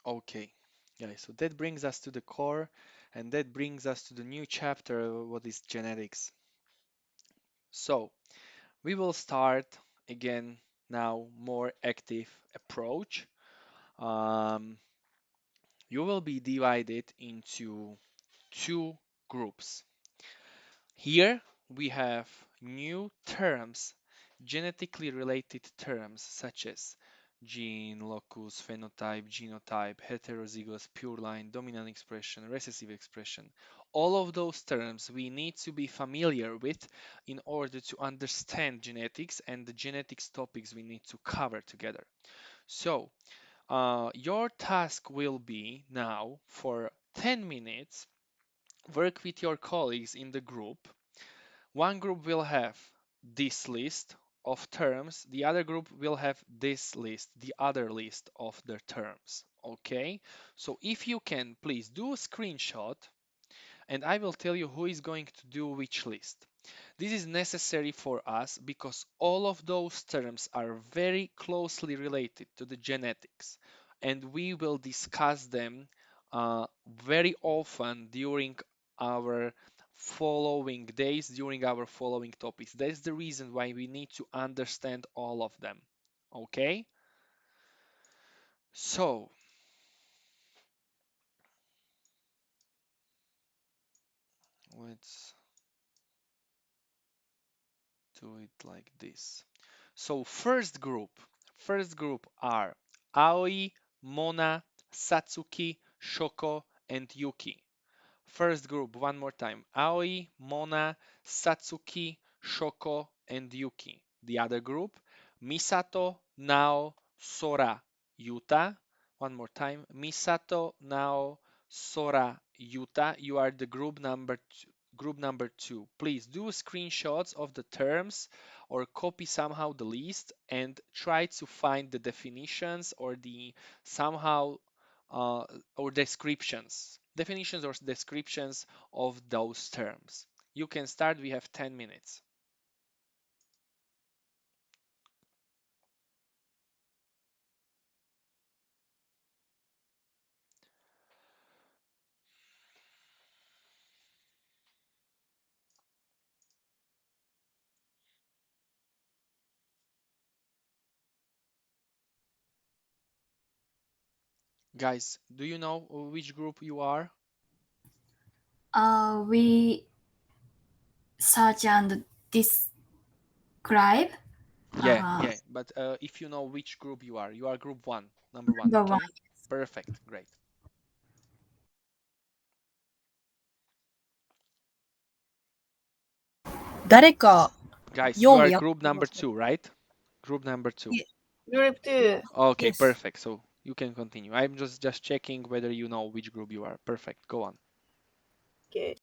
Okay, guys, so that brings us to the core, and that brings us to the new chapter, what is genetics. So, we will start again now more active approach. Um, you will be divided into two groups. Here we have new terms, genetically related terms such as gene, locus, phenotype, genotype, heterozygous, pure line, dominant expression, recessive expression. All of those terms we need to be familiar with in order to understand genetics and the genetics topics we need to cover together. So, your task will be now for 10 minutes, work with your colleagues in the group. One group will have this list of terms, the other group will have this list, the other list of the terms. Okay, so if you can please do a screenshot and I will tell you who is going to do which list. This is necessary for us because all of those terms are very closely related to the genetics, and we will discuss them very often during our following days, during our following topics. That's the reason why we need to understand all of them. Okay? So, let's do it like this. So first group are Aoi, Mona, Satsuki, Shoko, and Yuki. First group, one more time. Aoi, Mona, Satsuki, Shoko, and Yuki. The other group, Misato, Nao, Sora, Yuta. One more time. Misato, Nao, Sora, Yuta. You are the group number two. Group number two. Please do screenshots of the terms or copy somehow the list and try to find the definitions or the somehow uh, or definitions or descriptions of those terms. You can start, we have 10 minutes. Guys, do you know which group you are? We search and describe Yeah, uh, yeah, but if you know which group you are group one, number one, number one. okay? Perfect, great. Guys, you are や group number two, right? Group number two. Group 2. Okay, Yes. perfect. So you can continue. I'm just checking whether you know which group you are. Perfect. Go on. Okay.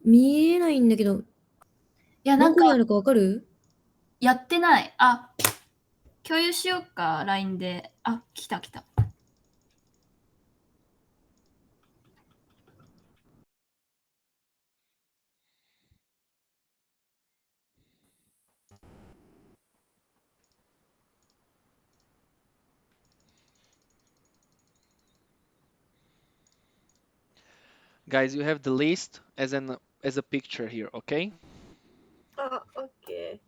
見えないんだけど、いや、なんか、どこにあるかわかる？やってない。あ、共有しようか、LINE で。あ、来た来た。Guys, you have the list as a picture here, okay? あ、オッケ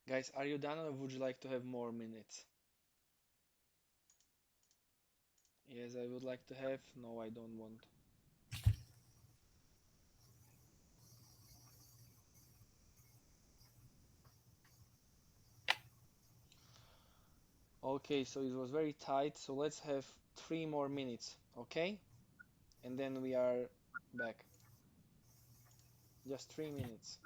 Guys, are you done or would you like to have more minutes? Yes, I would like to have. No, I don't want. Okay, so it was very tight, so let's have 3 more minutes, okay? And then we are back. Just 3 minutes.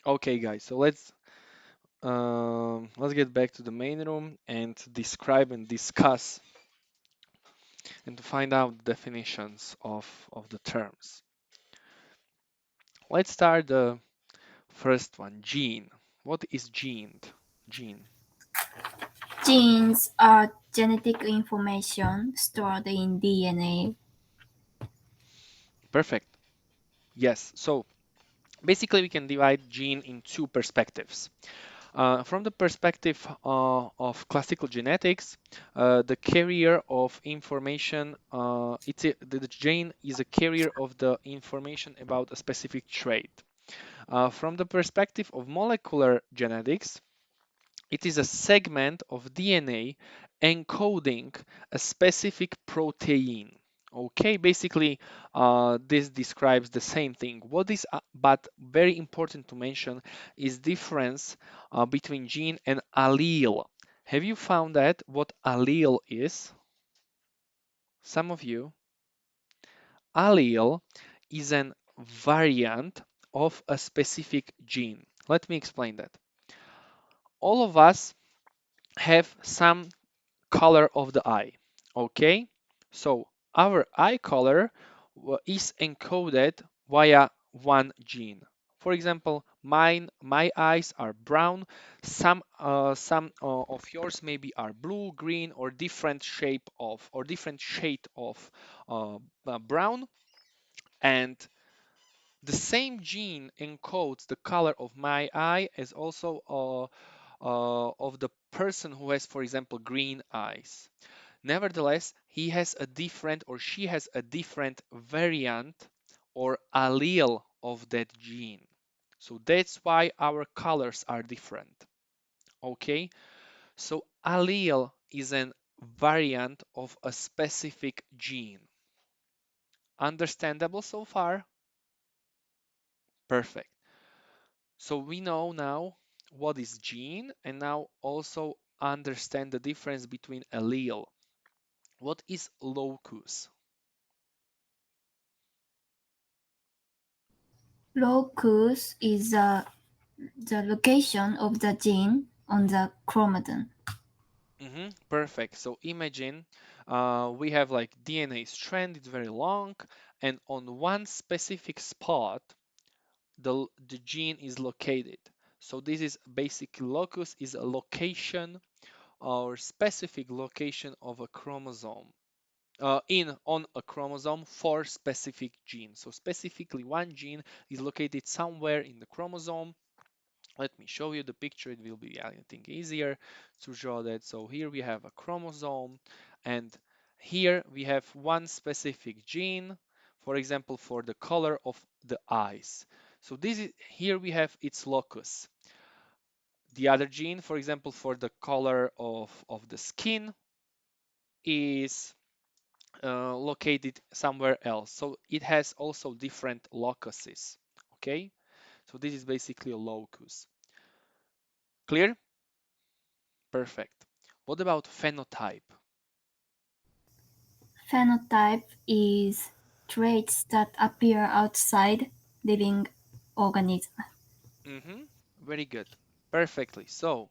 Okay, guys, so let's get back to the main room and describe and discuss and to find out the definitions of the terms. Let's start the first one, gene. What is gene? Gene. Genes are genetic information stored in DNA. Perfect. Yes. So basically, we can divide gene in two perspectives. From the perspective of classical genetics, the carrier of information, the gene is a carrier of the information about a specific trait. From the perspective of molecular genetics, it is a segment of DNA encoding a specific protein. Okay, basically, this describes the same thing. What is, but very important to mention, is difference between gene and allele. Have you found that what allele is? Some of you. Allele is an variant of a specific gene. Let me explain that. All of us have some color of the eye. Okay, so our eye color is encoded via one gene. For example, my eyes are brown. Some of yours maybe are blue, green, or different shape of or different shade of brown. And the same gene encodes the color of my eye as also of the person who has, for example, green eyes. Nevertheless, he has a different or she has a different variant or allele of that gene. So that's why our colors are different. Okay, so allele is a variant of a specific gene. Understandable so far? Perfect. So we know now what is gene and now also understand the difference between allele. What is locus? Locus is the location of the gene on the chromosome. Perfect. So imagine we have like DNA strand, it's very long, and on one specific spot, the gene is located. So this is basically locus is a location or specific location of a chromosome. In on a chromosome for specific gene. So specifically one gene is located somewhere in the chromosome. Let me show you the picture. It will be, I think, easier to draw that. So here we have a chromosome, and here we have one specific gene, for example, for the color of the eyes. So this is here we have its locus. The other gene, for example, for the color of the skin is located somewhere else. So it has also different locuses. Okay, so this is basically a locus. Clear? Perfect. What about phenotype? Phenotype is traits that appear outside living organisms. hmm Very good. Perfectly. So,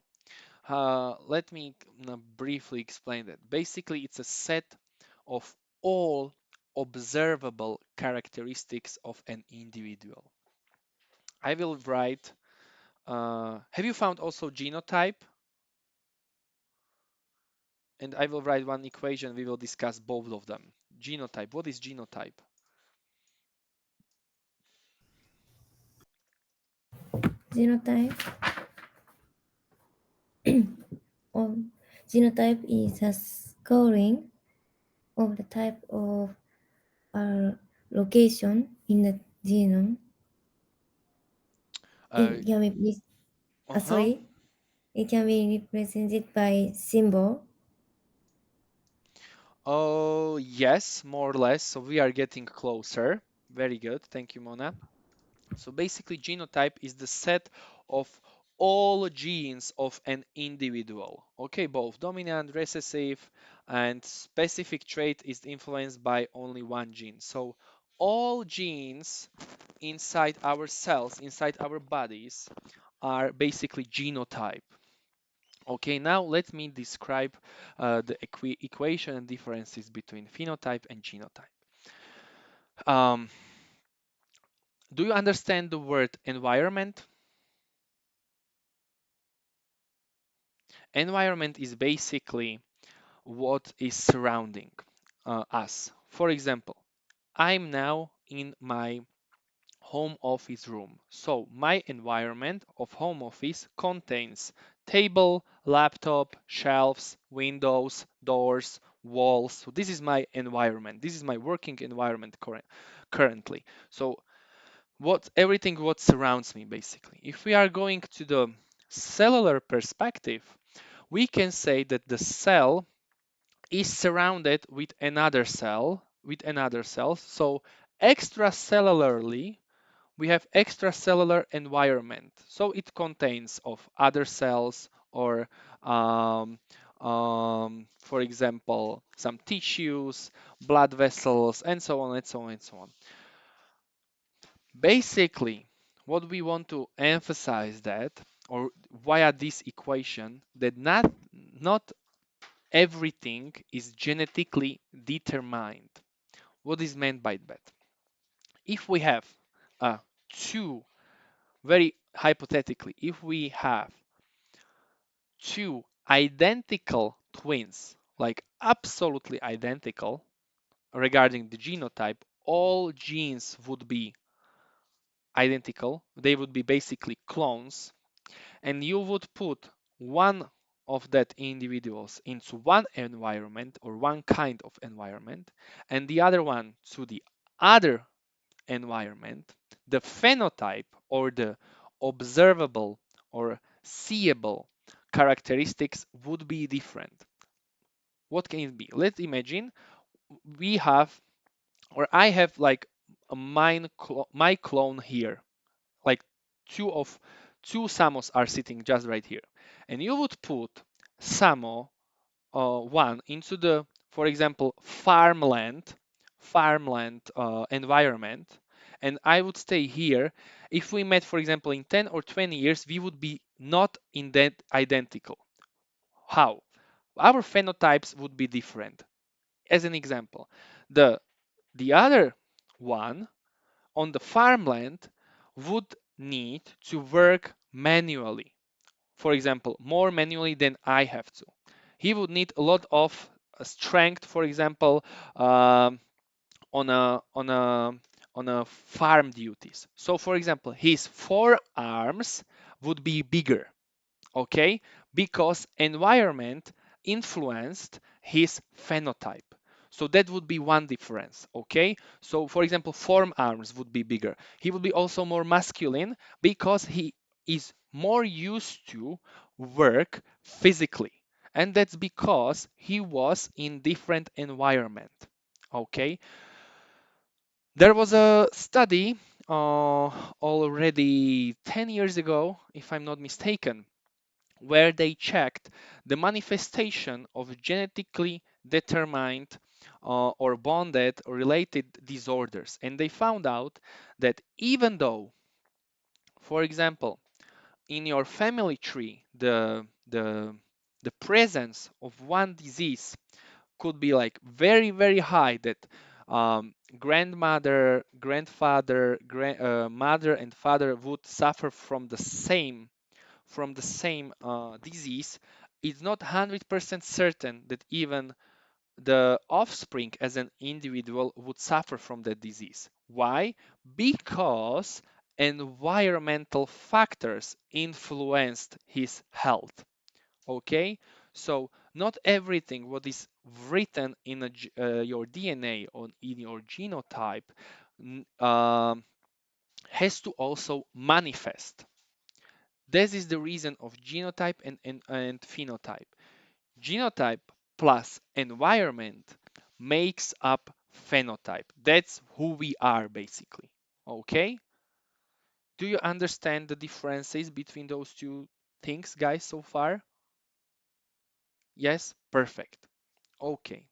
let me briefly explain that. Basically, it's a set of all observable characteristics of an individual. I will write, have you found also genotype? And I will write one equation. We will discuss both of them. Genotype. What is genotype? Genotype of genotype is a scoring of the type of location in the genome. Uh, It can be uh-huh. sorry, it can be represented by symbol. Oh, yes, more or less. So we are getting closer. Very good. Thank you, Mona. So basically, genotype is the set of all genes of an individual. Okay, both dominant, recessive, and specific trait is influenced by only one gene. So all genes inside our cells, inside our bodies, are basically genotype. Okay, now let me describe the equation and differences between phenotype and genotype. Um, do you understand the word environment? Environment is basically what is surrounding us. For example, I'm now in my home office room. So my environment of home office contains table, laptop, shelves, windows, doors, walls. So this is my environment. This is my working environment currently. So what surrounds me basically. If we are going to the cellular perspective, we can say that the cell is surrounded with another cell. So extracellularly, we have extracellular environment. So it contains of other cells or um, for example, some tissues, blood vessels, and so on and so on and so on. Basically, what we want to emphasize that, or via this equation, that not everything is genetically determined. What is meant by that? If we have two, very hypothetically, if we have two identical twins, like absolutely identical regarding the genotype, all genes would be identical. They would be basically clones, and you would put one of that individuals into one environment or one kind of environment and the other one to the other environment, the phenotype or the observable or seeable characteristics would be different. What can it be? Let's imagine we have, or I have like my clone here, like two Samos are sitting just right here, and you would put Samo one into the, for example, farmland environment, and I would stay here. If we met, for example, in 10 or 20 years, we would be not in that identical. How? Our phenotypes would be different. As an example, the the other one on the farmland would need to work manually. For example, more manually than I have to. He would need a lot of strength, for example, um, on a farm duties. So, for example, his forearms would be bigger, okay, because environment influenced his phenotype. So that would be one difference, okay? So for example, forearms would be bigger. He would be also more masculine because he is more used to work physically, and that's because he was in different environment, okay? There was a study already 10 years ago, if I'm not mistaken, where they checked the manifestation of genetically determined or bonded or related disorders. And they found out that even though, for example, in your family tree, the presence of one disease could be like very, very high, that grandmother, grandfather, mother, and father would suffer from the same disease, it's not 100% certain that even the offspring as an individual would suffer from that disease. Why? Because environmental factors influenced his health. Okay? So not everything what is written in your DNA or in your genotype has to also manifest. This is the reason of genotype and phenotype. Genotype plus environment makes up phenotype. That's who we are basically. Okay? Do you understand the differences between those two things, guys, so far? Yes? Perfect. Okay.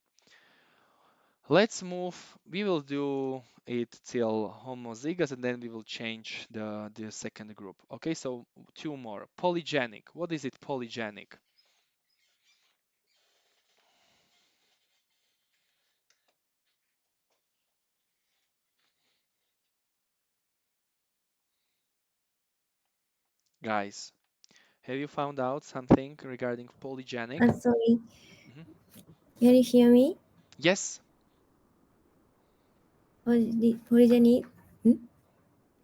Let's move. We will do it till homozygous and then we will change the second group. Okay, so two more. Polygenic. What is it, polygenic? Guys, have you found out something regarding polygenic? Sorry, Mhm. can you hear me? Yes, Polygenic? Hmm?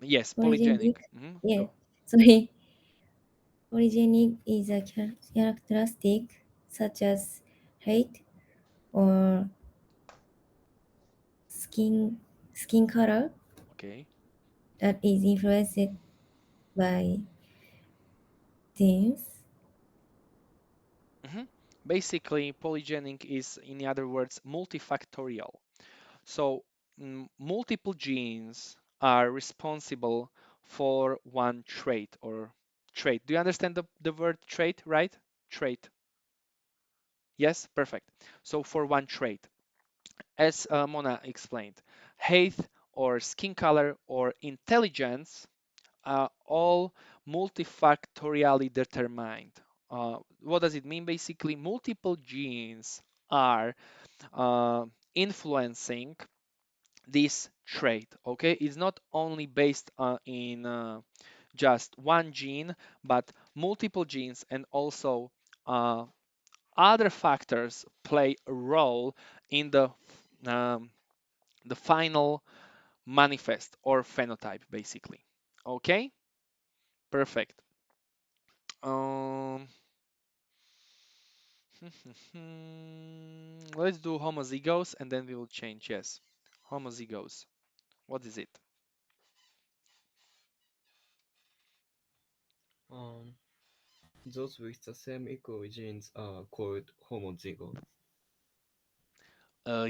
yes, polygenic. Polygenic? Mhm. Yeah, Go. sorry. Polygenic is a characteristic such as height or skin skin color Okay. that is influenced by genes. Mhm. Basically, polygenic is, in other words, multifactorial. So, multiple genes are responsible for one trait or trait. Do you understand the word trait, right? Trait. Yes, perfect. So, for one trait, as Mona explained, height or skin color or intelligence are all multifactorially determined. What does it mean? Basically, multiple genes are influencing this trait. Okay, it's not only based in just one gene, but multiple genes, and also uh, other factors play a role in um, the final manifest or phenotype, basically. Okay, perfect. Um, let's do homozygous and then we will change. Yes, homozygous. What is it? Um, those with the same equal genes are called homozygotes.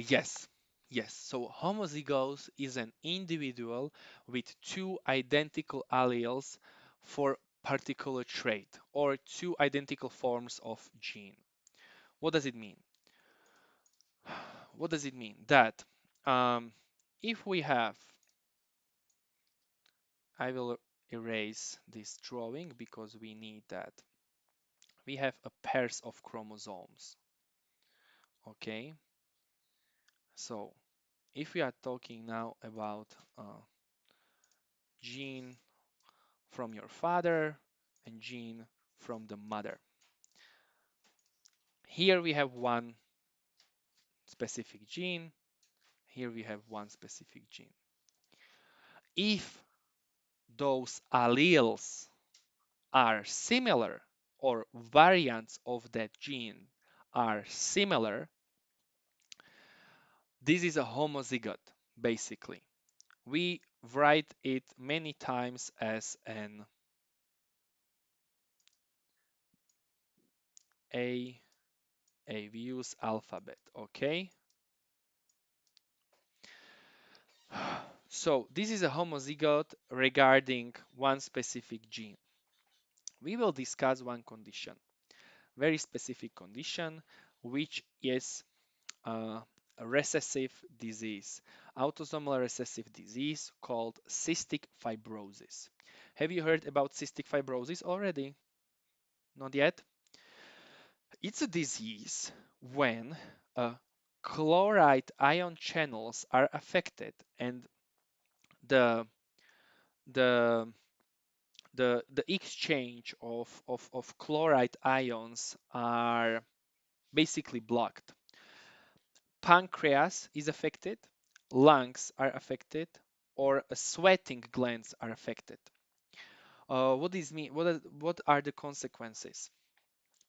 Yes, yes. So homozygous is an individual with two identical alleles for particular trait or two identical forms of gene. What does it mean? What does it mean? That um, if we have, I will erase this drawing because we need that. We have a pairs of chromosomes. Okay, so if we are talking now about gene from your father and gene from the mother. Here we have one specific gene. Here we have one specific gene. If those alleles are similar or variants of that gene are similar, this is a homozygote, basically. We write it many times as an A, A. We use alphabet, okay? So this is a homozygote regarding one specific gene. We will discuss one condition, very specific condition, which is a recessive disease, autosomal recessive disease called cystic fibrosis. Have you heard about cystic fibrosis already? Not yet? It's a disease when chloride ion channels are affected and the the the exchange of chloride ions are basically blocked. Pancreas is affected, lungs are affected, or sweating glands are affected. What does mean? What are the consequences?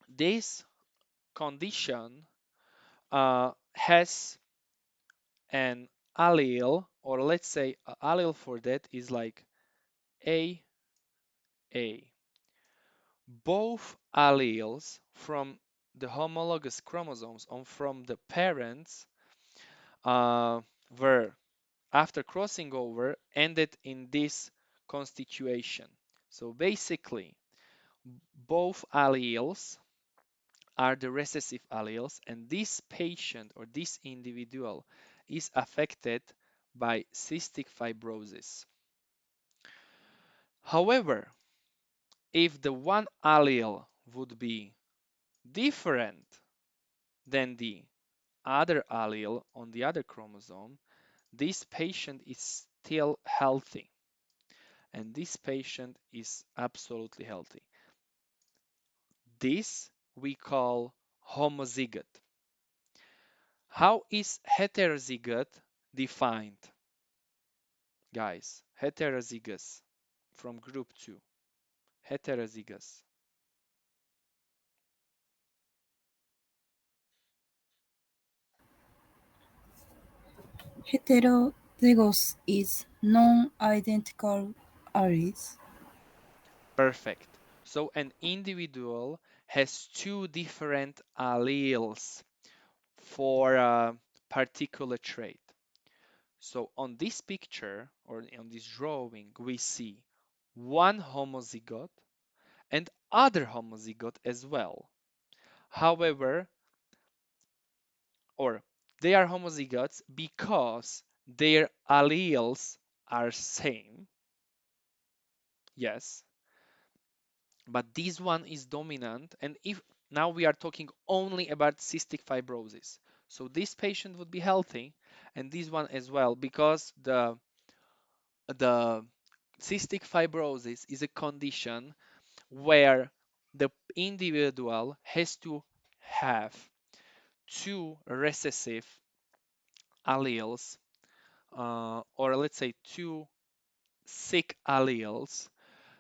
This condition has an allele, or let's say an allele for that is like A A. Both alleles from the homologous chromosomes or from the parents were, after crossing over, ended in this constitution. So basically, both alleles are the recessive alleles, and this patient or this individual is affected by cystic fibrosis. However, if the one allele would be different than the other allele on the other chromosome, this patient is still healthy. And this patient is absolutely healthy. This we call homozygote. How is heterozygote defined? Guys, heterozygous from group 2. Heterozygous. Heterozygous is non-identical alleles. Perfect. So an individual has two different alleles for a particular trait. So on this picture or on this drawing, we see one homozygote and other homozygote as well. However, or they are homozygotes because their alleles are same. Yes, but this one is dominant. And if now we are talking only about cystic fibrosis, so this patient would be healthy, and this one as well, because the cystic fibrosis is a condition where the individual has to have two recessive alleles, or let's say two sick alleles,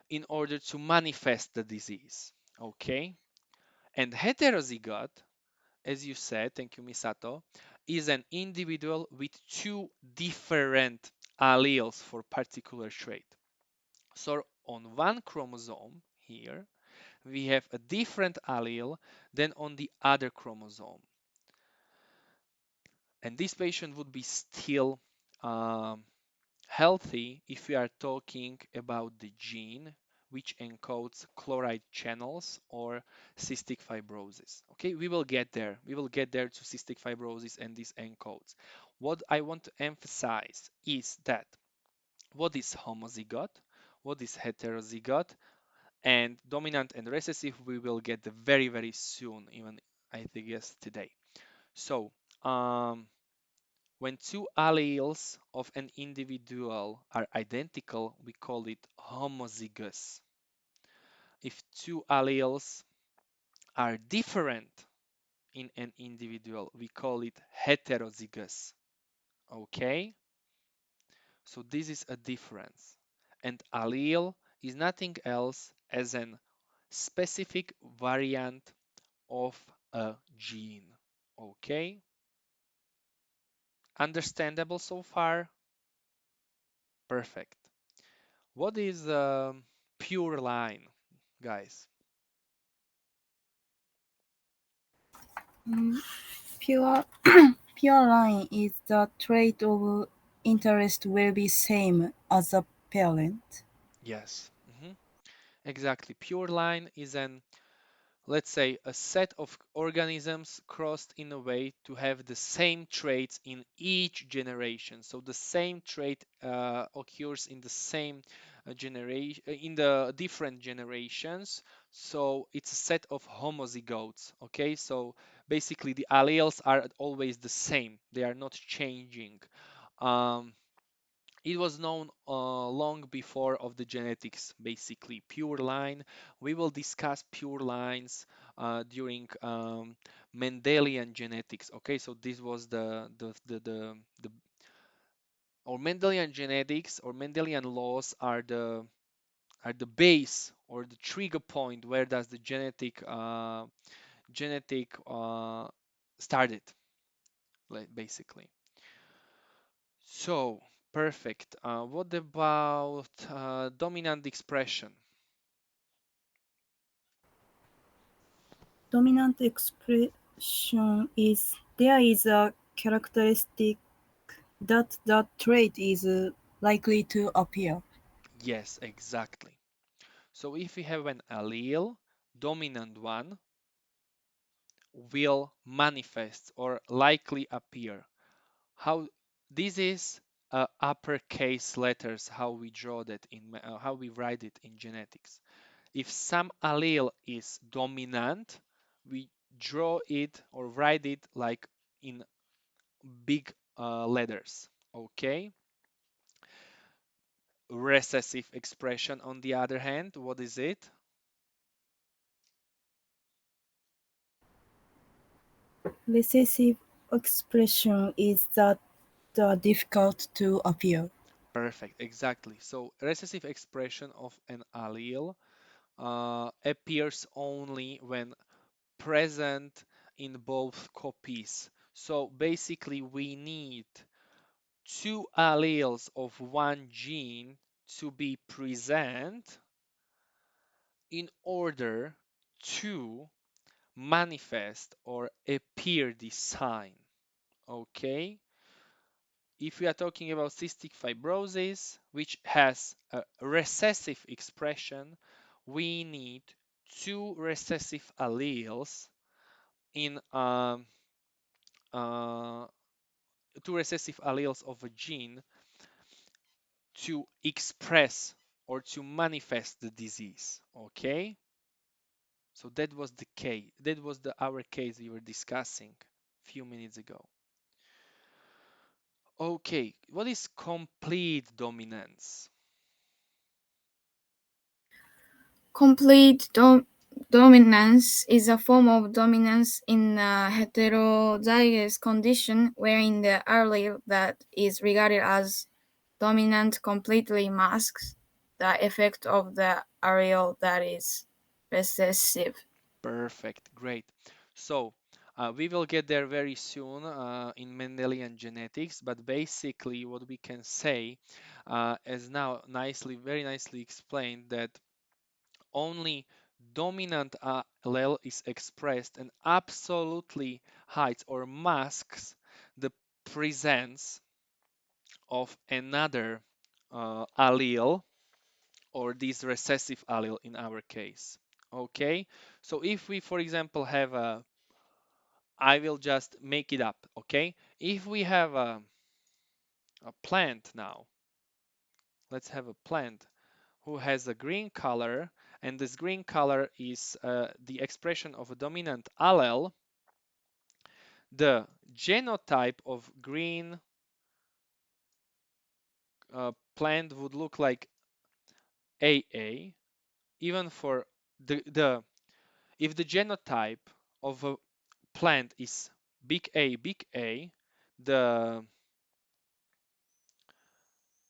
in order to manifest the disease. Okay? And heterozygote, as you said, thank you, Misato, is an individual with two different alleles for particular trait. So on one chromosome here, we have a different allele than on the other chromosome. And this patient would be still um, healthy if we are talking about the gene which encodes chloride channels or cystic fibrosis. Okay, we will get there. We will get there to cystic fibrosis and these encodes. What I want to emphasize is that what is homozygote, what is heterozygote, and dominant and recessive we will get very, very soon, even I think yes today. So when two alleles of an individual are identical, we call it homozygous. If two alleles are different in an individual, we call it heterozygous. Okay? So this is a difference. And allele is nothing else as an specific variant of a gene. Okay? Understandable so far? Perfect. What is pure line, guys? Mm, Pure pure line is the trait of interest will be same as the parent. Yes, exactly. Pure line is an, let's say, a set of organisms crossed in a way to have the same traits in each generation. So the same trait occurs in the same generation, in the different generations. So it's a set of homozygotes. Okay, so basically the alleles are always the same. They are not changing. Um, it was known long before of the genetics, basically pure line. We will discuss pure lines during Mendelian genetics. Okay, so this was the or Mendelian genetics or Mendelian laws are the base or the trigger point where does the genetic started, like basically. So, perfect. What about dominant expression? Dominant expression is there is a characteristic that the trait is likely to appear. Yes, exactly. So if we have an allele, dominant one will manifest or likely appear. How this is uppercase letters, how we draw that how we write it in genetics. If some allele is dominant, we draw it or write it like in big letters. Okay. Recessive expression, on the other hand, what is it? Recessive expression is that difficult to appear. Perfect, exactly. So recessive expression of an allele appears only when present in both copies. So basically, we need two alleles of one gene to be present in order to manifest or appear this sign. Okay, if we are talking about cystic fibrosis, which has a recessive expression, we need two recessive alleles in uh, two recessive alleles of a gene to express or to manifest the disease. Okay, so that was the case. That was our case we were discussing a few minutes ago. Okay, what is complete dominance? Complete dominance is a form of dominance in a heterozygous condition wherein the allele that is regarded as dominant completely masks the effect of the allele that is recessive. Perfect, great. So we will get there very soon in Mendelian genetics, but basically what we can say is now very nicely explained that only dominant allele is expressed and absolutely hides or masks the presence of another allele or this recessive allele in our case. Okay, so if we, for example, have a, I will just make it up. Okay, if we have a plant now, let's have a plant who has a green color, and this green color is the expression of a dominant allele, the genotype of green plant would look like AA, even for the if the genotype of a plant is big A, the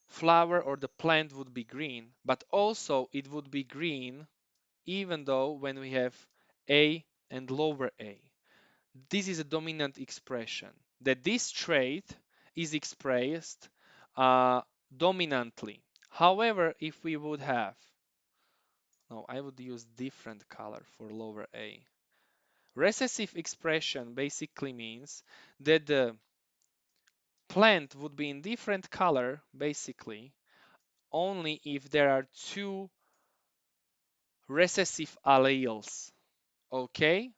flower or the plant would be green, but also it would be green even though when we have A and lower A. This is a dominant expression that this trait is expressed dominantly. However, if we would have, no, I would use different color for lower A. Recessive expression basically means that the plant would be in different color basically only if there are recessive alleles. Okay,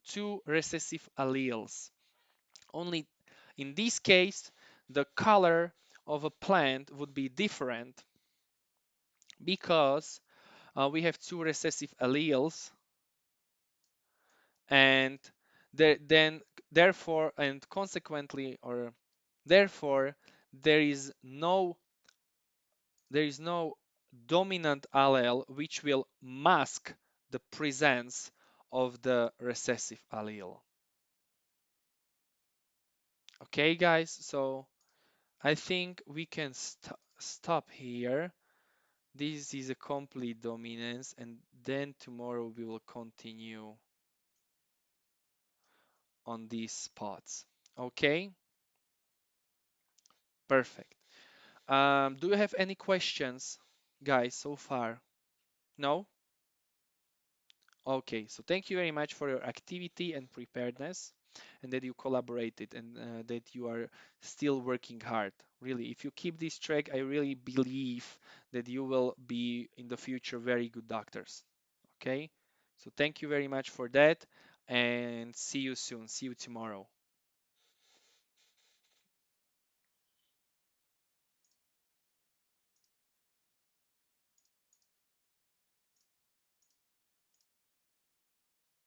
two recessive alleles. Only in this case, the color of a plant would be different because we have two recessive alleles, and then therefore and consequently or therefore there is no dominant allele which will mask the presence of the recessive allele. Okay, guys, so I think we can stop here. This is a complete dominance, and then tomorrow we will continue on these spots. Okay, perfect. Do you have any questions, guys, so far? No? Okay, so thank you very much for your activity and preparedness, and that you collaborated and that you are still working hard. Really, if you keep this track, I really believe that you will be in the future very good doctors. Okay, so thank you very much for that, and see you soon. See you tomorrow.